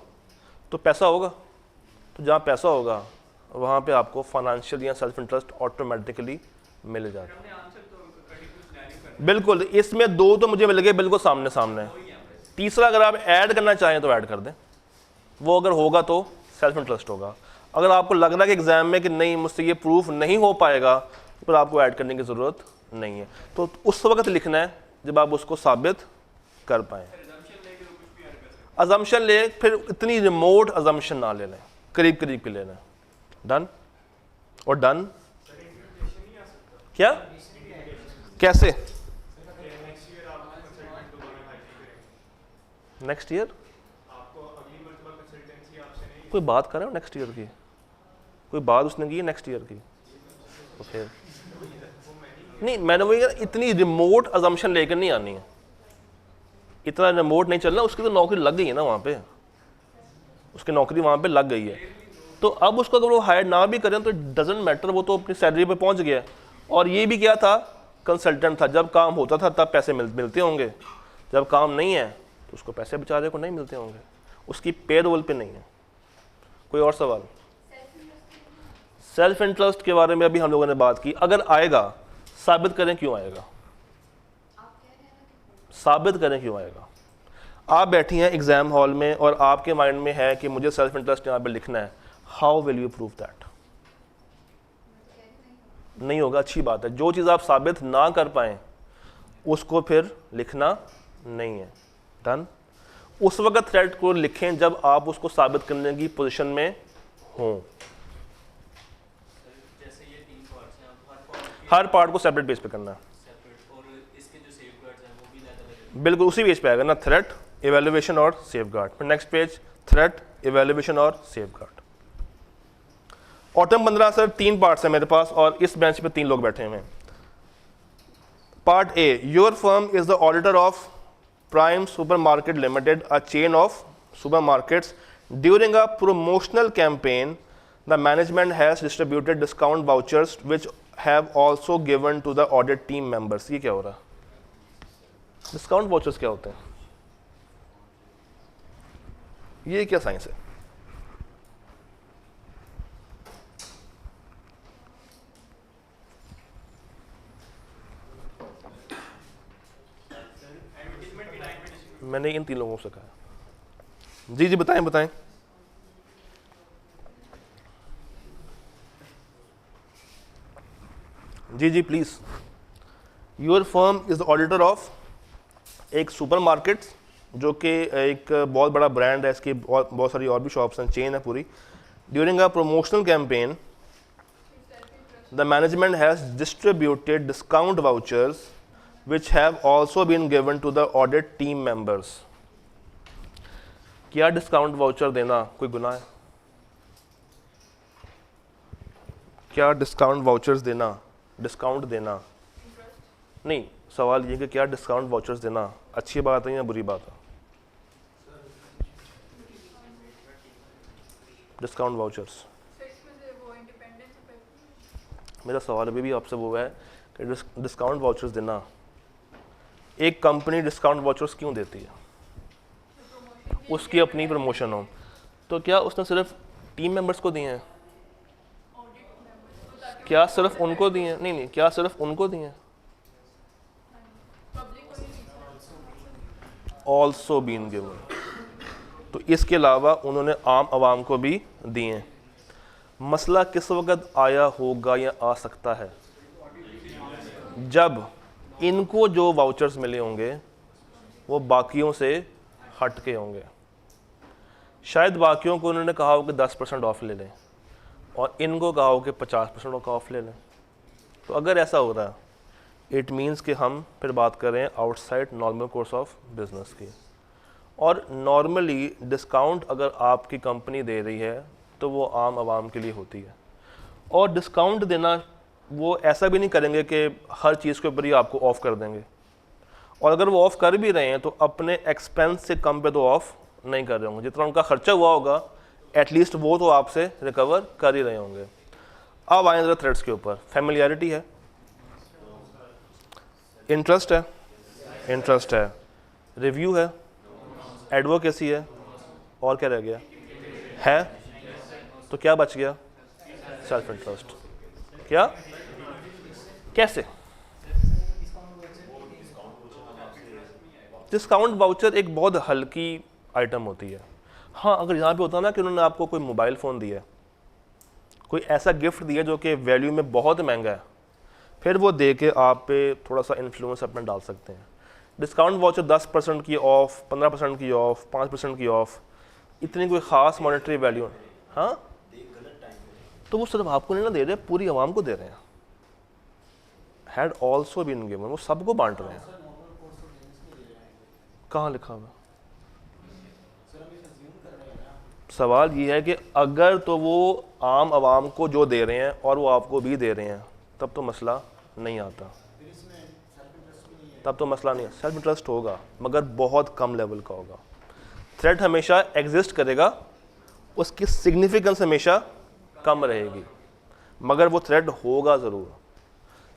तो पैसा होगा, तो जहाँ पैसा होगा वहाँ पे आपको फाइनेंशियल या सेल्फ इंटरेस्ट ऑटोमेटिकली मिल जाता है। बिल्कुल, इसमें दो तो मुझे मिल गए बिल्कुल सामने सामने। तीसरा अगर आप ऐड करना चाहें तो ऐड कर दें, वो अगर होगा तो सेल्फ इंटरेस्ट होगा। अगर आपको लग रहा है कि एग्जाम में कि नहीं मुझसे ये प्रूफ नहीं हो पाएगा, तो आपको ऐड करने की ज़रूरत नहीं है। तो उस वक्त लिखना है जब आप उसको साबित कर पाएँ। अजम्पशन ले, फिर इतनी रिमोट अजम्पशन ना ले लें, करीब करीब की लेना। डन और डन। क्या? कैसे? नेक्स्ट ईयर कोई बात कर रहे हो? नेक्स्ट ईयर की कोई बात उसने की है नेक्स्ट ईयर की? तो फिर नहीं, मैंने वो इतनी रिमोट अजम्पशन लेकर नहीं आनी है, इतना रिमोट नहीं चलना। उसकी तो नौकरी लग गई है ना वहाँ पे, उसकी नौकरी वहाँ पे लग गई है। तो अब उसको अगर वो हायर ना भी करें तो डजेंट मैटर, वो तो अपनी सैलरी पे पहुँच गया। और ये भी क्या था? कंसल्टेंट था। जब काम होता था तब पैसे मिलते होंगे, जब काम नहीं है तो उसको पैसे बेचारे को नहीं मिलते होंगे, उसकी पेरोल पे नहीं है। कोई और सवाल? सेल्फ इंटरेस्ट के बारे में अभी हम लोगों ने बात की। अगर आएगा, साबित करें क्यों आएगा, साबित करें क्यों आएगा। आप बैठी हैं एग्जाम हॉल में और आपके माइंड में है कि मुझे सेल्फ इंटरेस्ट यहाँ पे लिखना है, how will you prove that? नहीं होगा। अच्छी बात है, जो चीज़ आप साबित ना कर पाए उसको फिर लिखना नहीं है। डन। उस वक्त थ्रेड को लिखें जब आप उसको साबित करने की पोजीशन में हों। हर पार्ट को सेपरेट बेस पे करना है, बिल्कुल उसी पेज पे आएगा ना, थ्रेट, इवैल्यूएशन और सेफगार्ड। फिर नेक्स्ट पेज, थ्रेट, इवैल्यूएशन और सेफगार्ड। ऑटम 15 सर 3 पार्ट्स है मेरे पास और इस बेंच पे 3 लोग बैठे हुए हैं। Part A, your firm is the auditor of prime supermarket limited, a chain of supermarkets. During a promotional campaign, the management has distributed discount vouchers which have also given to the audit team members. ये क्या हो रहा है? Discount vouchers क्या होते हैं? ये क्या साइंस है? मैंने इन 3 लोगों से कहा। जी जी बताएं बताएं। जी जी please. Your firm is the auditor of एक सुपरमार्केट, जो कि एक बहुत बड़ा ब्रांड है, इसकी बहुत सारी और भी शॉप्स हैं, चेन है पूरी। During a promotional campaign the management has distributed discount vouchers which have also been given to the audit team members. क्या डिस्काउंट वाउचर देना कोई गुनाह है? क्या डिस्काउंट वाउचर्स देना, डिस्काउंट देना नहीं, सवाल ये कि क्या डिस्काउंट वाउचर्स देना अच्छी बात है या बुरी बात है? डिस्काउंट वाउचर्स, मेरा सवाल अभी भी आपसे वो है कि डिस्काउंट वाउचर्स देना, एक कंपनी डिस्काउंट वाउचर्स क्यों देती है? उसकी अपनी प्रमोशन हो, तो क्या उसने सिर्फ टीम मेंबर्स को दिए हैं? क्या सिर्फ उनको दिए हैं? नहीं, क्या सिर्फ उनको दिए हैं? ऑल्सो बीन गिवन, तो इसके अलावा उन्होंने आम आवाम को भी दिए हैं। मसला किस वक्त आया होगा या आ सकता है? जब इनको जो वाउचर्स मिले होंगे वो बाकियों से हट के होंगे। शायद बाकियों को उन्होंने कहा हो कि 10% ऑफ ले लें और इनको कहा हो कि 50% का ऑफ ले लें। तो अगर ऐसा हो रहा है, इट मीन्स कि हम फिर बात कर रहे हैं outside normal course of business की। और नॉर्मली डिस्काउंट अगर आपकी कंपनी दे रही है तो वो आम आवाम के लिए होती है। और डिस्काउंट देना वो ऐसा भी नहीं करेंगे कि हर चीज़ के ऊपर ही आपको ऑफ़ कर देंगे, और अगर वो ऑफ़ कर भी रहे हैं तो अपने एक्सपेंस से कम पे तो ऑफ़ नहीं कर रहे होंगे। जितना उनका खर्चा हुआ होगा एटलीस्ट वो तो आपसे रिकवर कर ही रहे होंगे। अब आए ज़रा थ्रेड्स के ऊपर। फैमिलियरिटी है, इंटरेस्ट है, इंटरेस्ट है, रिव्यू है, एडवोकेसी है, और क्या रह गया है? तो क्या बच गया? Self interest. क्या, कैसे? डिस्काउंट वाउचर एक बहुत हल्की आइटम होती है। हाँ, अगर यहाँ पे होता ना कि उन्होंने आपको कोई मोबाइल फ़ोन दिया है, कोई ऐसा गिफ्ट दिया जो कि वैल्यू में बहुत महंगा है, फिर वो दे के आप पे थोड़ा सा इन्फ्लुएंस अपना डाल सकते हैं। डिस्काउंट वाउचर 10% की ऑफ, 15% की ऑफ, 5% की ऑफ, इतनी कोई ख़ास मॉनेटरी वैल्यू, हाँ, तो वो सिर्फ आपको नहीं ना दे रहे, पूरी आवाम को दे रहे हैं। हैड ऑल्सो बीन गिवन, वो सबको बांट रहे हैं। कहाँ लिखा हुआ? सवाल ये है कि अगर तो वो आम आवाम को जो दे रहे हैं और वो आपको भी दे रहे हैं, तब तो मसला नहीं आता, तब तो मसला नहीं है। सेल्फ इंटरेस्ट होगा मगर बहुत कम लेवल का होगा। थ्रेट हमेशा एग्जिस्ट करेगा, उसकी सिग्निफिकेंस हमेशा कम रहेगी, मगर वो थ्रेट होगा ज़रूर।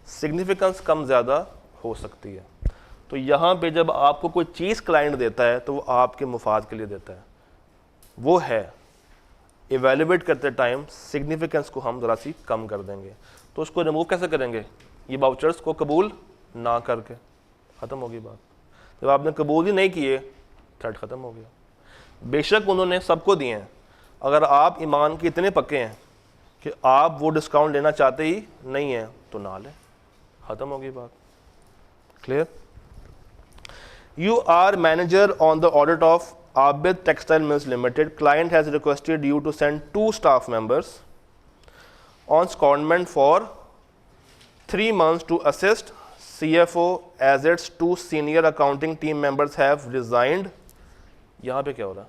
सिग्निफिकेंस कम ज़्यादा हो सकती है। तो यहाँ पे जब आपको कोई चीज़ क्लाइंट देता है तो वो आपके मुफाद के लिए देता है, वो है इवेल्युएट करते टाइम सिग्निफिकेंस को हम ज़रा सी कम कर देंगे। तो उसको रिमूव कैसे करेंगे? ये वाउचर्स को कबूल ना करके, ख़त्म होगी बात। जब आपने कबूल ही नहीं किए, थ्रेट ख़त्म हो गया। बेशक उन्होंने सबको दिए हैं, अगर आप ईमान के इतने पक्के हैं कि आप वो डिस्काउंट लेना चाहते ही नहीं हैं तो ना लें, ख़त्म होगी बात। Clear? You are manager on the audit of Abid Textile Mills Limited. Client has requested you to send 2 staff members on secondment for 3 months to assist CFO as its 2 senior accounting team members have resigned. यहाँ पे क्या हो रहा?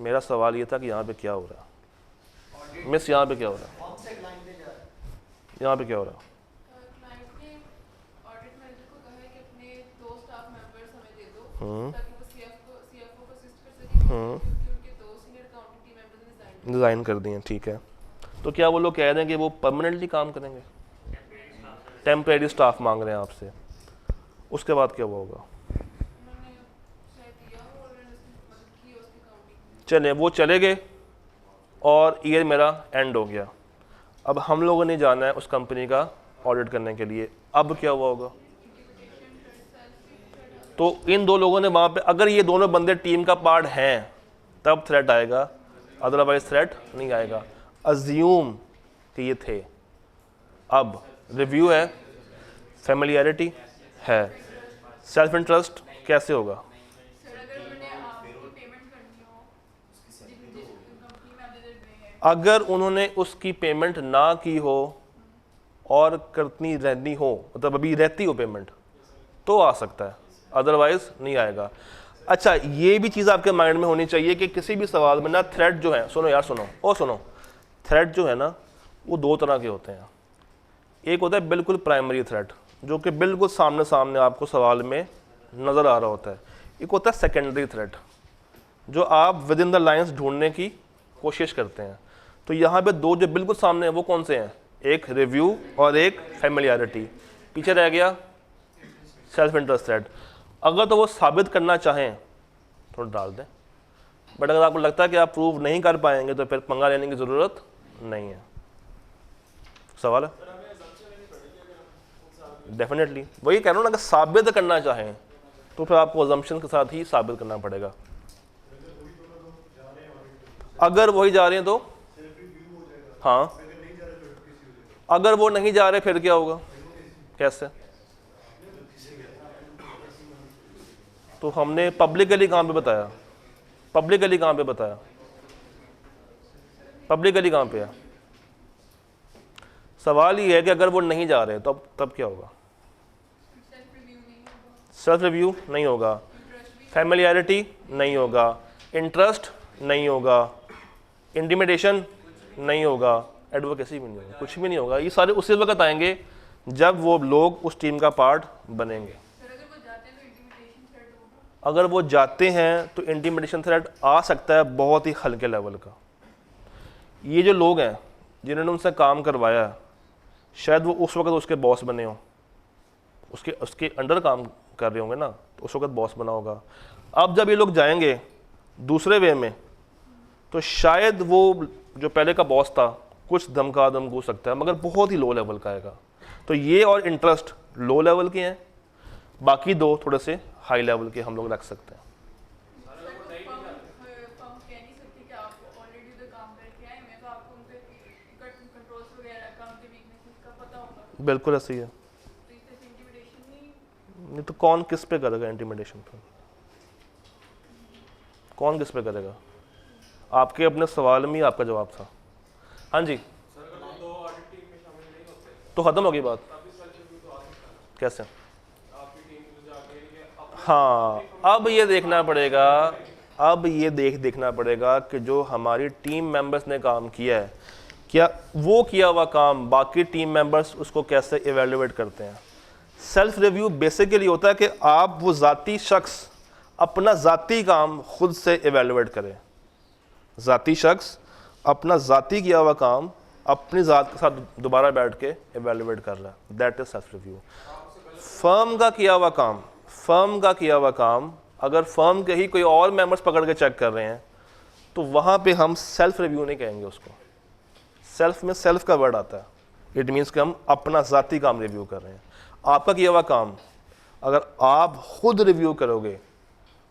मेरा सवाल ये था कि यहाँ पे क्या हो रहा? मिस, यहाँ पे क्या हो रहा? यहाँ पे क्या हो रहा? डिज़ाइन कर दिए, ठीक है। तो क्या वो लोग कह रहे हैं कि वो परमानेंटली काम करेंगे? टेम्परेरी स्टाफ मांग रहे हैं आपसे, उसके बाद क्या होगा? चले, वो चले गए और ईयर मेरा एंड हो गया। अब हम लोगों ने जाना है उस कंपनी का ऑडिट करने के लिए। अब क्या हुआ होगा? तो इन दो लोगों ने वहाँ पे, अगर ये दोनों बंदे टीम का पार्ट हैं तब थ्रेट आएगा, अदरवाइज थ्रेट नहीं आएगा। अज्यूम कि ये थे। अब रिव्यू है, फैमिलियरिटी है, सेल्फ इंटरेस्ट कैसे होगा? अगर उन्होंने उसकी पेमेंट ना की हो और करनी रहनी हो, मतलब अभी रहती हो पेमेंट, तो आ सकता है, अदरवाइज नहीं आएगा। अच्छा, ये भी चीज़ आपके माइंड में होनी चाहिए कि किसी भी सवाल में ना थ्रेट जो है, सुनो यार सुनो, थ्रेट जो है ना वो दो तरह के होते हैं। एक होता है बिल्कुल प्राइमरी थ्रेट, जो कि बिल्कुल सामने सामने आपको सवाल में नज़र आ रहा होता है। एक होता है सेकेंडरी थ्रेट, जो आप विद इन द लाइन्स ढूंढने की कोशिश करते हैं। तो यहाँ पे दो जो बिल्कुल सामने हैं वो कौन से हैं? एक रिव्यू और एक फैमिलियरिटी। पीछे रह गया सेल्फ इंटरेस्ट थ्रेट। अगर तो वो साबित करना चाहें तो डाल दें, बट अगर आपको लगता है कि आप प्रूव नहीं कर पाएंगे तो फिर पंगा लेने की ज़रूरत नहीं है। सवाल है? डेफिनेटली वही कह रहा हूँ ना, अगर साबित करना चाहें तो फिर आपको अजम्पशन के साथ ही साबित करना पड़ेगा। अगर वही जा रहे हैं तो हाँ, अगर वो नहीं जा रहे फिर क्या होगा? कैसे? तो हमने पब्लिकली कहाँ पे बताया? पब्लिकली कहाँ पे बताया? पब्लिकली कहाँ पे है? सवाल ये है कि अगर वो नहीं जा रहे तब क्या होगा? सेल्फ रिव्यू नहीं होगा, फैमिलियरिटी नहीं होगा, इंटरेस्ट नहीं होगा, इंटिमिडेशन नहीं होगा, एडवोकेसी भी नहीं होगा, कुछ भी नहीं होगा। ये सारे उसी वक्त आएंगे जब वो लोग उस टीम का पार्ट बनेंगे। अगर वो जाते हैं तो इंटिमिडेशन थ्रेट आ सकता है, बहुत ही हल्के लेवल का। ये जो लोग हैं जिन्होंने उनसे काम करवाया, शायद वो उस वक्त उसके बॉस बने हों, उसके अंडर काम कर रहे होंगे ना, तो उस वक्त बॉस बना होगा। अब जब ये लोग जाएंगे दूसरे वे में, तो शायद वो जो पहले का बॉस था कुछ धमका धमकू सकता है, मगर बहुत ही लो लेवल का आएगा। तो ये और इंटरेस्ट लो लेवल के हैं, बाकी दो थोड़े से हाई लेवल के हम लोग रख सकते हैं। बिल्कुल ऐसे ही है। नहीं तो कौन किस पे करेगा इंटिमिडेशन पे? कौन किस पे करेगा? आपके अपने सवाल में ही आपका जवाब था। हाँ जी, तो खत्म होगी बात। कैसे? हाँ, अब ये देखना पड़ेगा कि जो हमारी टीम मेंबर्स ने काम किया है, क्या वो किया हुआ काम बाकी टीम मेंबर्स उसको कैसे इवेल्युएट करते हैं। सेल्फ रिव्यू बेसिकली होता है कि आप वो ज़ाती शख्स अपना ज़ाती काम खुद से इवेल्युएट करे। ज़ाती शख्स अपना ज़ाती किया हुआ काम अपनी ज़ात के साथ दोबारा बैठ के इवेल्युएट कर रहा है, that is self review. Firm का किया हुआ काम अगर फर्म के ही कोई और मेंबर्स पकड़ के चेक कर रहे हैं तो वहाँ पे हम सेल्फ रिव्यू नहीं कहेंगे उसको। सेल्फ में सेल्फ का वर्ड आता है, इट मीन्स कि हम अपना ज़ाती काम रिव्यू कर रहे हैं। आपका किया हुआ काम अगर आप खुद रिव्यू करोगे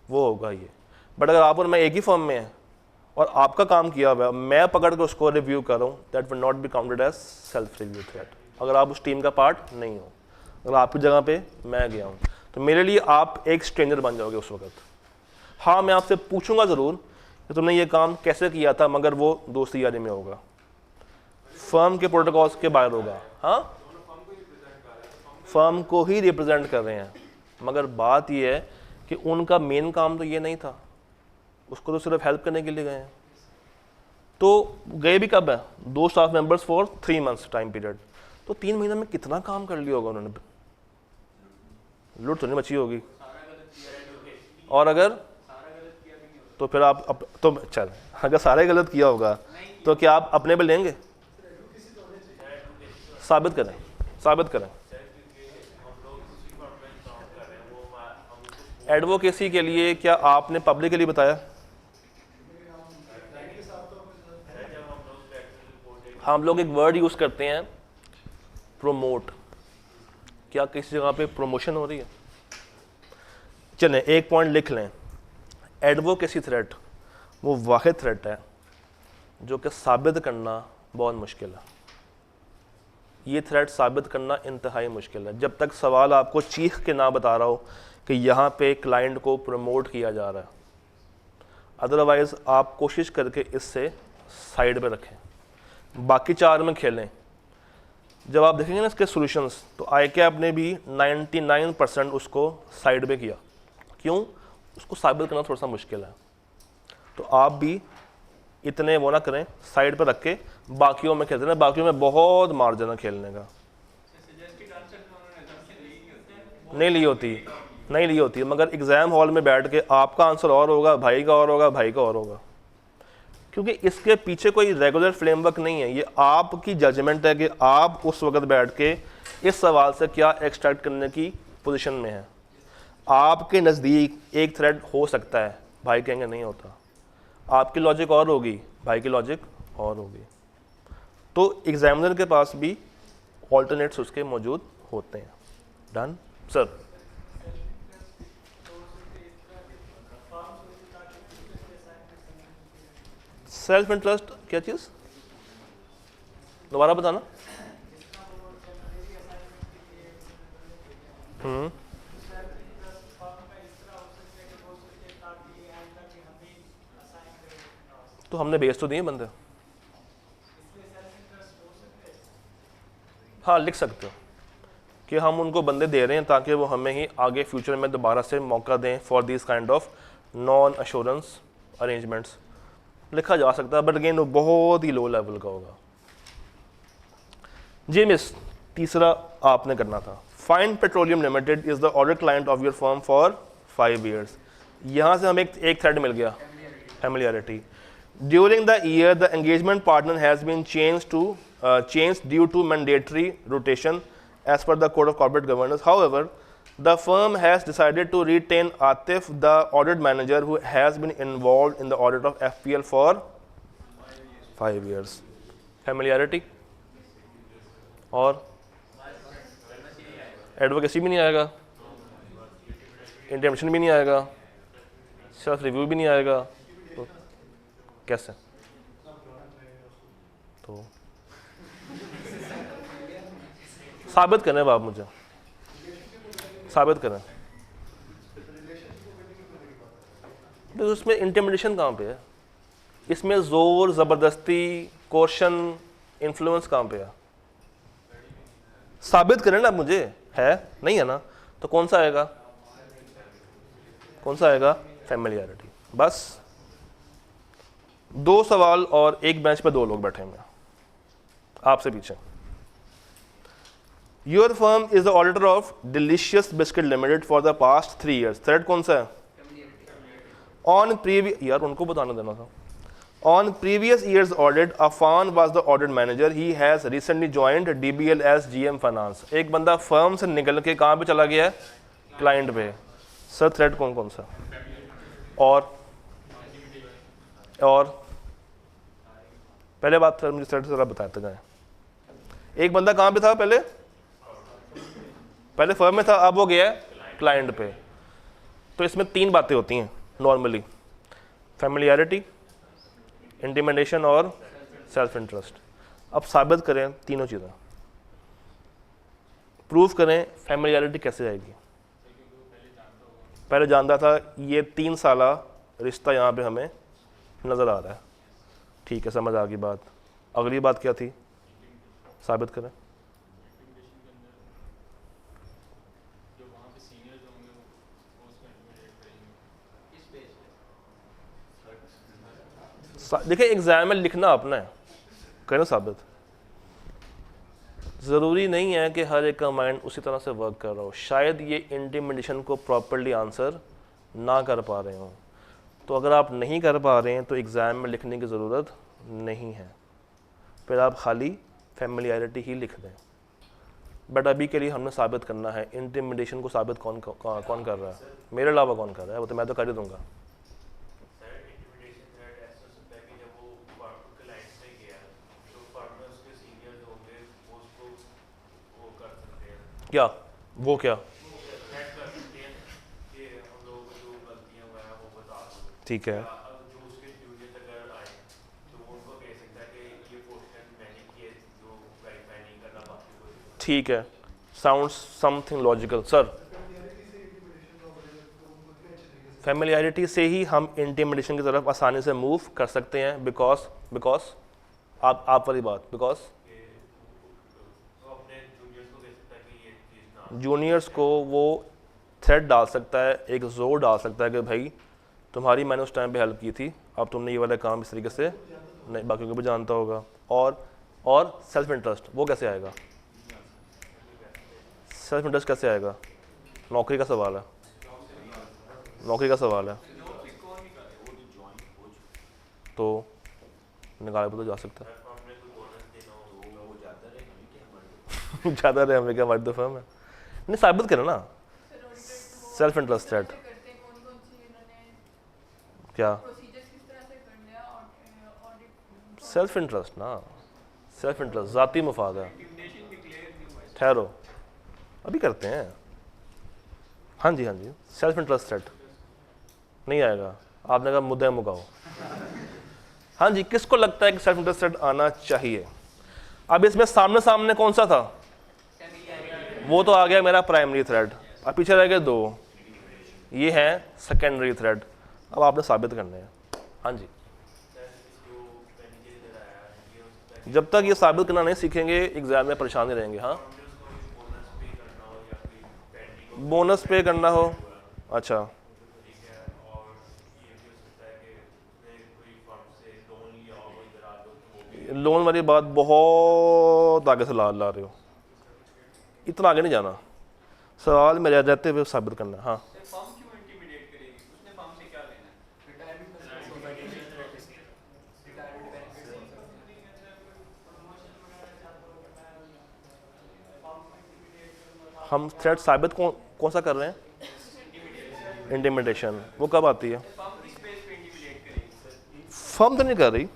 वो होगा ये। बट अगर आप और मैं एक ही फर्म में हैं और आपका काम किया हुआ है, मैं पकड़ कर उसको रिव्यू करूँ, that will not be counted as self review threat. अगर आप उस टीम का पार्ट नहीं हो, अगर आपकी जगह पे मैं गया हूँ, तो मेरे लिए आप एक स्ट्रेंजर बन जाओगे उस वक्त। हाँ, मैं आपसे पूछूंगा ज़रूर कि तुमने ये काम कैसे किया था, मगर वो दोस्ती यारी में होगा, फर्म के प्रोटोकॉल्स के बाहर होगा। हाँ, फर्म को ही रिप्रेजेंट कर रहे हैं, मगर बात ये है कि उनका मेन काम तो ये नहीं था, उसको तो सिर्फ हेल्प करने के लिए गए हैं। तो गए भी कब है? 2 staff members for 3 months time period. तो 3 महीने में कितना काम कर लिया होगा उन्होंने? लूट तो नहीं मची होगी। और अगर तो फिर आप तो चल, अगर सारे गलत किया होगा तो क्या आप अपने पे लेंगे? साबित करें। एडवोकेसी के लिए क्या आपने पब्लिकली बताया? हम लोग एक वर्ड यूज करते हैं, प्रोमोट। क्या किसी जगह पे प्रमोशन हो रही है? चलें एक पॉइंट लिख लें, एडवोकेसी थ्रेट वो वाहिद थ्रेट है जो कि साबित करना बहुत मुश्किल है। ये थ्रेट साबित करना इंतहाई मुश्किल है। जब तक सवाल आपको चीख के ना बता रहा हो कि यहाँ पे क्लाइंट को प्रमोट किया जा रहा है, अदरवाइज़ आप कोशिश करके इससे साइड पे रखें, बाकी 4 में खेलें। जब आप देखेंगे ना इसके सॉल्यूशंस, तो ICAP ने भी 99% उसको साइड पे किया। क्यों? उसको साबित करना थोड़ा सा मुश्किल है। तो आप भी इतने वो ना करें, साइड पर रख के बाकियों में खेलते हैं। बाकियों में बहुत मार्जिन है खेलने का। नहीं ली होती, मगर एग्ज़ाम हॉल में बैठ के आपका आंसर और होगा, भाई का और होगा, भाई का और होगा, क्योंकि इसके पीछे कोई रेगुलर फ्रेमवर्क नहीं है। ये आपकी जजमेंट है कि आप उस वक्त बैठ के इस सवाल से क्या एक्सट्रैक्ट करने की पोजीशन में है। आपके नज़दीक एक थ्रेड हो सकता है, भाई कहेंगे नहीं होता। आपकी लॉजिक और होगी, भाई की लॉजिक और होगी। तो एग्जामिनर के पास भी ऑल्टरनेट्स उसके मौजूद होते हैं। Done sir. सेल्फ इंटरेस्ट क्या चीज़, दोबारा बताना। तो हमने बेच तो दिए बंदे। हाँ लिख सकते हो कि हम उनको बंदे दे रहे हैं ताकि वो हमें ही आगे फ्यूचर में दोबारा से मौका दें for this kind of non assurance arrangements. लिखा जा सकता है, बट अगेन वो बहुत ही लो लेवल का होगा। जी मिस, तीसरा आपने करना था। Find petroleum limited is the audit client of your firm for 5 years। यहाँ से हमें एक थ्रेड मिल गया, familiarity. During the year the engagement partner has been changed due to mandatory rotation as per the code of corporate governance. However, the firm has decided to retain Atif, the audit manager who has been involved in the audit of FPL for 5 years. Familiarity और advocacy भी नहीं आएगा, intermission भी नहीं आएगा, self review भी नहीं आएगा, तो कैसे? तो साबित करें आप, मुझे साबित करें। तो उसमें इंटिमिडेशन कहाँ पे है? इसमें जोर, ज़बरदस्ती, कोर्शन, इन्फ्लुएंस कहाँ पे है? साबित करें ना मुझे, है नहीं है ना? तो कौन सा आएगा? कौन सा आएगा? फेमिलियरिटी। बस 2 सवाल और एक बेंच पे 2 लोग बैठे हैं आपसे पीछे। Your firm is the auditor of delicious biscuit limited for the past 3 years। Thread कौन सा है? ऑन प्रीवियस, यार उनको बताना देना था। On previous years audit Afan was the audit manager, he has recently joined DBL as GM finance. एक बंदा फर्म से निकल के कहाँ पे चला गया है? क्लाइंट पे। सर थ्रेड कौन कौन सा? और पहले बात सर मुझे थ्रेड जरा बताते जाए। एक बंदा कहाँ पे था? पहले फर्म में था, अब वो गया है क्लाइंट पे। तो इसमें 3 बातें होती हैं नॉर्मली, फेमिलियरिटी, इंटिमिडेशन और सेल्फ इंटरेस्ट। अब साबित करें तीनों चीज़ें, प्रूफ करें फेमिलियरिटी कैसे आएगी। पहले जानता था, ये 3 साला रिश्ता यहाँ पे हमें नज़र आ रहा है, ठीक है, समझ आ गई बात। अगली बात क्या थी? साबित करें। देखिए एग्जाम में लिखना अपना है, करें साबित। ज़रूरी नहीं है कि हर एक का माइंड उसी तरह से वर्क कर रहा हो। शायद ये इंटिमिडेशन को प्रॉपर्ली आंसर ना कर पा रहे हो। तो अगर आप नहीं कर पा रहे हैं तो एग्ज़ाम में लिखने की ज़रूरत नहीं है, फिर आप खाली फेमिलियरिटी ही लिख दें। बट अभी के लिए हमने साबित करना है इंटिमिडेशन को। साबित कौन कर रहा है? मेरे अलावा कौन कर रहा है? वो तो मैं तो कर ही दूंगा। क्या वो क्या? ठीक है, ठीक है, sounds something logical sir. Familiarity से ही हम इंटिमिडेशन की तरफ आसानी से मूव कर सकते हैं, बिकॉज आप वाली बात, बिकॉज जूनियर्स को वो थ्रेट डाल सकता है, एक जोर डाल सकता है कि भाई तुम्हारी मैंने उस टाइम पे हेल्प की थी, अब तुमने ये वाला काम इस तरीके से नहीं, बाकियों को भी जानता होगा। और सेल्फ इंटरेस्ट वो कैसे आएगा, सेल्फ इंटरेस्ट कैसे आएगा? नौकरी का सवाल है, नौकरी का सवाल है, तो निकाले तो जा सकता है। ज़्यादा रहे हमें क्या, हमारी तो फर्म है, नहीं साबित करें ना सेल्फ इंटरेस्टेड क्या, सेल्फ इंटरेस्ट ना, सेल्फ इंटरेस्ट ज़ाती मुफाद है। ठहरो अभी करते हैं, हाँ जी हाँ जी, सेल्फ इंटरेस्टेड नहीं आएगा, आपने कहा मुद्दे मुकाओ। हाँ जी, किसको लगता है कि सेल्फ इंटरेस्टेड आना चाहिए? अब इसमें सामने सामने कौन सा था, वो तो आ गया मेरा प्राइमरी थ्रेड, अब पीछे रह गए दो, ये है सेकेंडरी थ्रेड। अब आपने साबित करने हैं। हाँ जी, जब तक ये साबित करना नहीं सीखेंगे एग्जाम में परेशानी रहेंगे। हाँ, बोनस पे करना हो, अच्छा, लोन वाली बात बहुत आगे से ला रहे हो, इतना आगे नहीं जाना, सवाल में रहते हुए साबित करना है। हाँ, हम थ्रेट साबित कौन सा कर रहे हैं? इंटिमिडेशन। वो कब आती है? फर्म तो नहीं कर रही,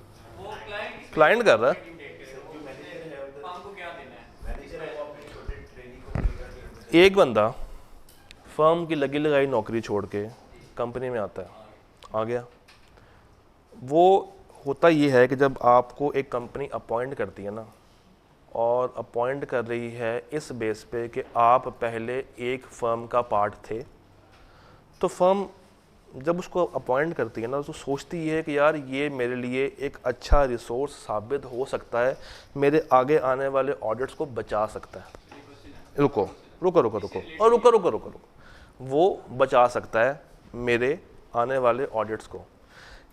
क्लाइंट कर रहा है। एक बंदा फर्म की लगी लगाई नौकरी छोड़ के कंपनी में आता है, आ गया, वो होता ये है कि जब आपको एक कंपनी अपॉइंट करती है ना, और अपॉइंट कर रही है इस बेस पे कि आप पहले एक फर्म का पार्ट थे, तो फर्म जब उसको अपॉइंट करती है ना, तो सोचती है कि यार ये मेरे लिए एक अच्छा रिसोर्स साबित हो सकता है, मेरे आगे आने वाले ऑडिट्स को बचा सकता है। रुको रुको रुको रुको और रुको रुको रुको रुको, वो बचा सकता है मेरे आने वाले ऑडिट्स को,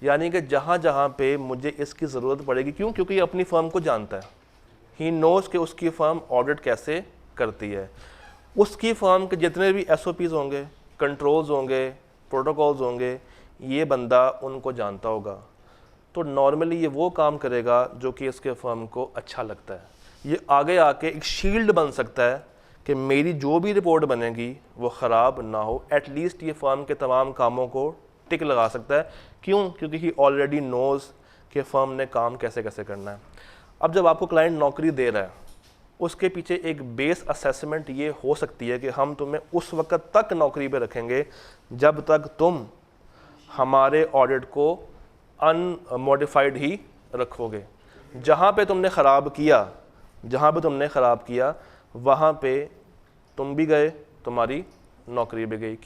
यानी कि जहाँ जहाँ पे मुझे इसकी ज़रूरत पड़ेगी। क्यों? क्योंकि ये अपनी फर्म को जानता है, ही नोज़ कि उसकी फर्म ऑडिट कैसे करती है, उसकी फर्म के जितने भी SOPs होंगे, कंट्रोल्स होंगे, प्रोटोकॉल्स होंगे, ये बंदा उनको जानता होगा, तो नॉर्मली ये वो काम करेगा जो कि इसके फर्म को अच्छा लगता है। ये आगे आके एक शील्ड बन सकता है कि मेरी जो भी रिपोर्ट बनेगी वो ख़राब ना हो, एटलीस्ट ये फर्म के तमाम कामों को टिक लगा सकता है। क्यों? क्योंकि ही ऑलरेडी नोज़ कि फर्म ने काम कैसे कैसे करना है। अब जब आपको क्लाइंट नौकरी दे रहा है, उसके पीछे एक बेस असेसमेंट ये हो सकती है कि हम तुम्हें उस वक्त तक नौकरी पे रखेंगे जब तक तुम हमारे ऑडिट को अनमॉडिफाइड ही रखोगे। जहाँ पे तुमने ख़राब किया वहाँ पे तुम भी गए, तुम्हारी नौकरी भी गई।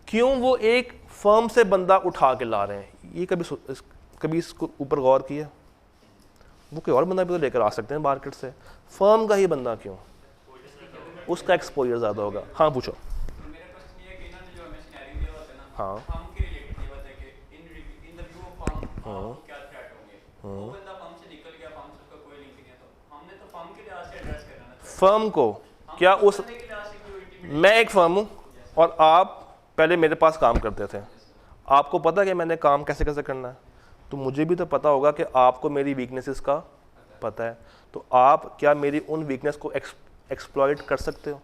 क्यों वो एक फर्म से बंदा उठा के ला रहे हैं? ये कभी इसको ऊपर गौर किया? वो कोई और बंदा भी तो लेकर आ सकते हैं मार्केट से, फर्म का ही बंदा क्यों? उसका एक्सपोजर ज़्यादा होगा। हाँ पूछो। हाँ फर्म को क्या उस, मैं एक फर्म हूँ और आप पहले मेरे पास काम करते थे, आपको पता है कि मैंने काम कैसे कैसे करना है, तो मुझे भी तो पता होगा कि आपको मेरी वीकनेसेस का पता है, तो आप क्या मेरी उन वीकनेस को एक्सप्लॉइट कर सकते हो?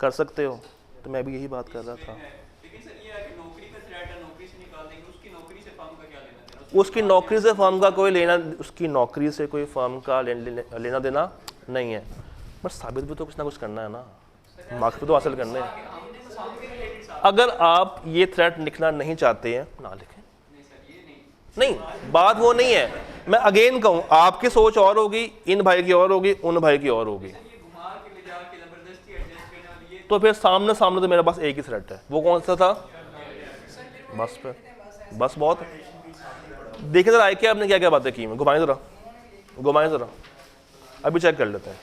कर सकते हो। तो मैं भी यही बात कर रहा था। उसकी नौकरी से फर्म का कोई लेना, उसकी नौकरी से कोई फर्म का लेना देना नहीं है, बस साबित भी तो कुछ ना कुछ करना है ना, मार्क्स भी तो हासिल करने हैं। अगर आप ये थ्रेट लिखना नहीं चाहते हैं ना लिखें। नहीं, बात वो नहीं है। मैं अगेन कहूँ, आपकी सोच और होगी, इन भाई की और होगी, उन भाई की और होगी। तो फिर सामने सामने तो मेरे पास एक ही थ्रेट है, वो कौन सा था? बस पे, बस बहुत। देखिए जरा IKEA आपने क्या क्या बातें की हैं, घुमाएं जरा, घुमाएं जरा, अभी चेक कर लेते हैं,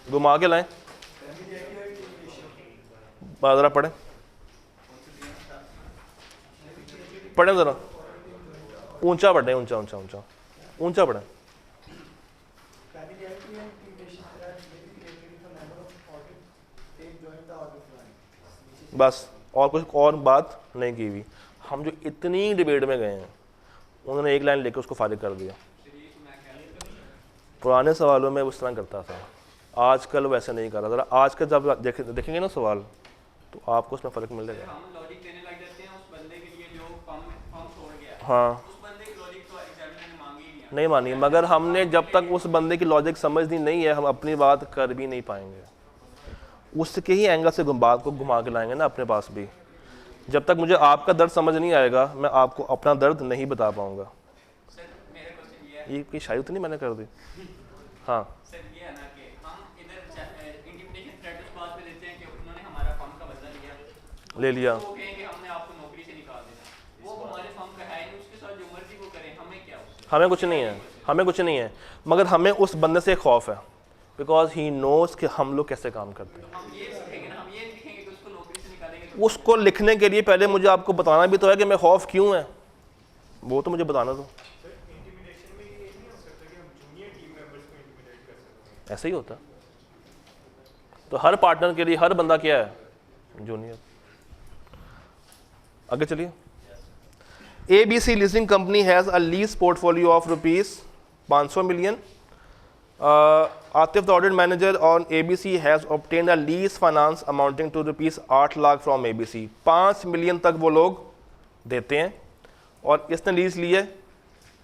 घुमा के लाएं, जरा पढ़े, पढ़े जरा, ऊंचा पढ़े, ऊंचा ऊंचा ऊंचा ऊंचा पढ़े। बस, और कुछ और बात नहीं की हुई। हम जो इतनी डिबेट में गए हैं, उन्होंने एक लाइन लेकर उसको फारिग कर दिया। पुराने सवालों में उस तरह करता था, आजकल वैसे नहीं कर रहा। जरा आज का जब देखेंगे ना सवाल, तो आपको उसमें फ़र्क मिलेगा। हाँ, नहीं मानी, मगर हमने जब तक उस बंदे की लॉजिक समझनी नहीं है, हम अपनी बात कर भी नहीं पाएंगे। उसके ही एंगल से बात को घुमा के लाएंगे ना अपने पास भी। जब तक मुझे आपका दर्द समझ नहीं आएगा, मैं आपको अपना दर्द नहीं बता पाऊंगा। ये की शायद तो नहीं मैंने कर दी। हाँ
सर, ये है ना कि हम इधर इंटिमिडेशन थ्रेट उस बात पे देते हैं कि उन्होंने हमारा फर्म का बदला लिया,
ले लिया,
वो कहेंगे हमने आपको नौकरी से निकाल देना, वो हमारे फर्म का है नहीं, उसके साथ जो मर्जी वो करें, हमें क्या उससे?
हमें कुछ नहीं है, हमें कुछ नहीं है, मगर हमें उस बंदे से खौफ है, बिकॉज ही नोज कि हम लोग कैसे काम करते हैं।
हम ये सीखेंगे ना, हम ये लिखेंगे कि उसको नौकरी से निकालेंगे, तो
उसको लिखने के लिए पहले मुझे आपको बताना भी तो है कि मैं खौफ क्यों है, वो तो मुझे बताना दो। ऐसे ही होता, तो हर पार्टनर के लिए हर बंदा क्या है? जूनियर। आगे चलिए। ABC leasing company has a lease portfolio of ₹500 million. Atif, the audit manager on ABC, has obtained a lease finance amounting to ₹8 lakh from ABC. 5 million तक वो लोग देते हैं और इसने लीज ली है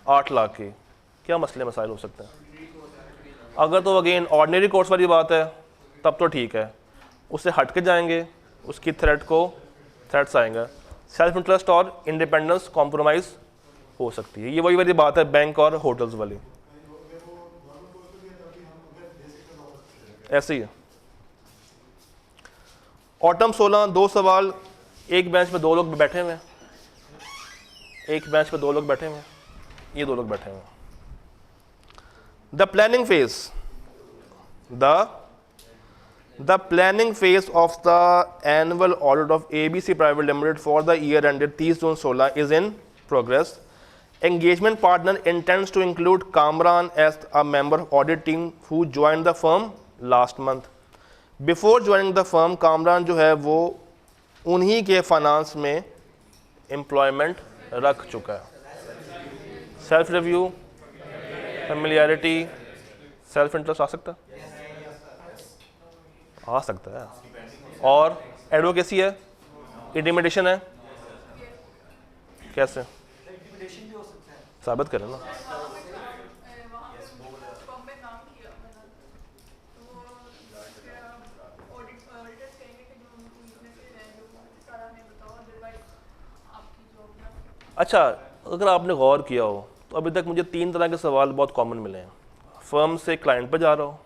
8 लाख की। क्या मसले मसाइल हो सकते हैं? अगर तो अगेन ऑर्डिनरी कोर्स वाली बात है तब तो ठीक है, उससे हट के जाएंगे, उसकी थ्रेट्स आएंगे, सेल्फ इंटरेस्ट और इंडिपेंडेंस कॉम्प्रोमाइज़ हो सकती है। ये वही वाली बात है बैंक और होटल्स वाली, ऐसे ही है। ऑटम 16, 2 सवाल, एक बेंच पे 2 लोग बैठे हुए हैं, एक बेंच पे 2 लोग बैठे हुए हैं, ये 2 लोग बैठे हुए हैं। The planning phase of the annual audit of ABC Private Limited for the year ended 30 June 16 is in progress. Engagement partner intends to include Kamran as a member of audit team who joined the firm last month. Before joining the firm, Kamran जो है वो उन्हीं के finance में employment रख चुका है। Self review, familiarity, self interest आ सकता है, आ सकता है। और एडवोकेसी है, इंटिमिडेशन है, कैसे साबित करें ना? अच्छा, अगर आपने गौर किया हो तो अभी तक मुझे 3 तरह के सवाल बहुत कॉमन मिले हैं। फर्म से क्लाइंट पे जा रहा हो,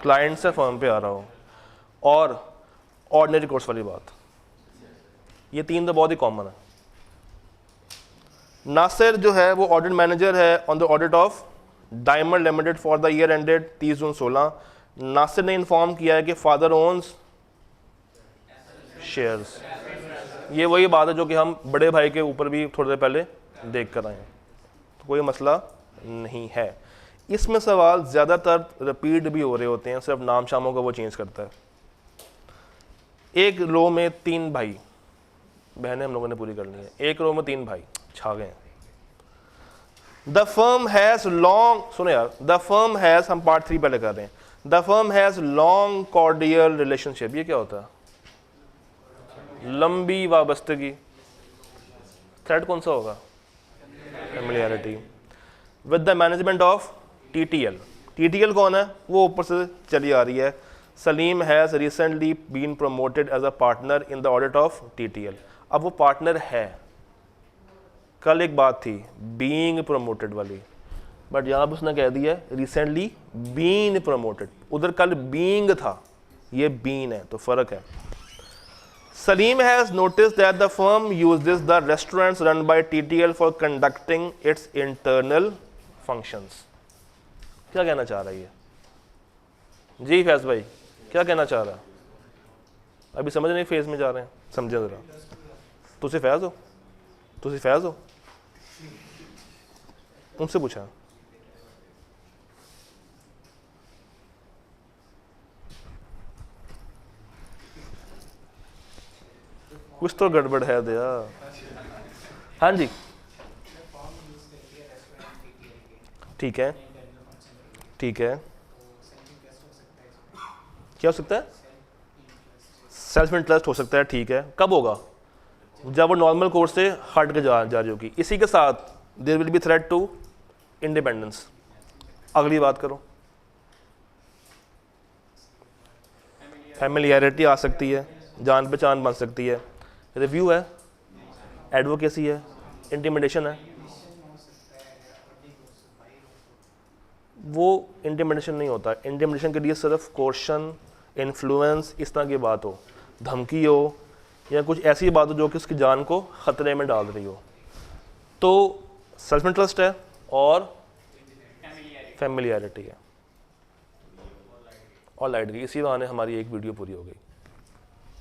क्लाइंट से फर्म पे आ रहा हो, और ऑर्डिनरी कोर्स वाली बात। ये 3 तो बहुत ही कॉमन है। नासिर जो है वो ऑडिट मैनेजर है on the audit of diamond limited for the year ended 30 जून 16। नासिर ने इन्फॉर्म किया है कि फादर ओन्स शेयर्स। ये वही बात है जो कि हम बड़े भाई के ऊपर भी थोड़ी देर पहले देख कर आए हैं, तो कोई मसला नहीं है। इसमें सवाल ज़्यादातर रिपीट भी हो रहे होते हैं, सिर्फ नाम शामों का वो चेंज करता है। एक रो में 3 भाई बहनें हम लोगों ने पूरी करनी है, एक रो में 3 भाई छा गए हैं। द फर्म हैज़ लॉन्ग, सुनो यार, द फर्म हैज़, हम पार्ट 3 पहले कर रहे हैं। The firm has long cordial relationship. ये क्या होता है? लंबी वाबस्तगी। थ्रेड कौन सा होगा? Familiarity. With the management of TTL। TTL कौन है? वो ऊपर से चली आ रही है, Saleem has recently been promoted as a partner in the audit of TTL। अब वो पार्टनर है, कल एक बात थी बीइंग प्रमोटेड वाली, बट यहाँ पर उसने कह दिया रिसेंटली बीन प्रमोटेड, उधर कल बीइंग था, ये बीन है, तो फ़र्क है। Salim has noticed that the firm uses the restaurants run by TTL for conducting its internal functions। क्या कहना चाह रहा है ये? जी फैज भाई, क्या कहना चाह रहा है? अभी समझ नहीं फेज में जा रहे हैं, समझे ज़रा। तुझे फैज हो, तुझे फैज हो, उनसे पूछा। कुछ तो गड़बड़ है दया। हाँ जी, ठीक है, ठीक है, क्या हो सकता है? सेल्फ इंटरेस्ट हो सकता है, ठीक है। कब होगा? जब वो नॉर्मल कोर्स से हट के जा रही होगी। इसी के साथ there will be threat to independence. अगली बात करो, फैमिलियरिटी आ सकती है, जान पहचान बन सकती है, रिव्यू है, एडवोकेसी है, इंटिमिडेशन है। वो इंटिमिडेशन नहीं होता। इंटिमिडेशन के लिए सिर्फ कोर्शन, इन्फ्लुएंस, इस तरह की बात हो, धमकी हो, या कुछ ऐसी बात हो जो कि उसकी जान को ख़तरे में डाल रही हो, तो सेल्फ इंटरेस्ट है और फैमिलियरिटी है और लाइट गई। इसी बहाने हमारी एक वीडियो पूरी हो गई।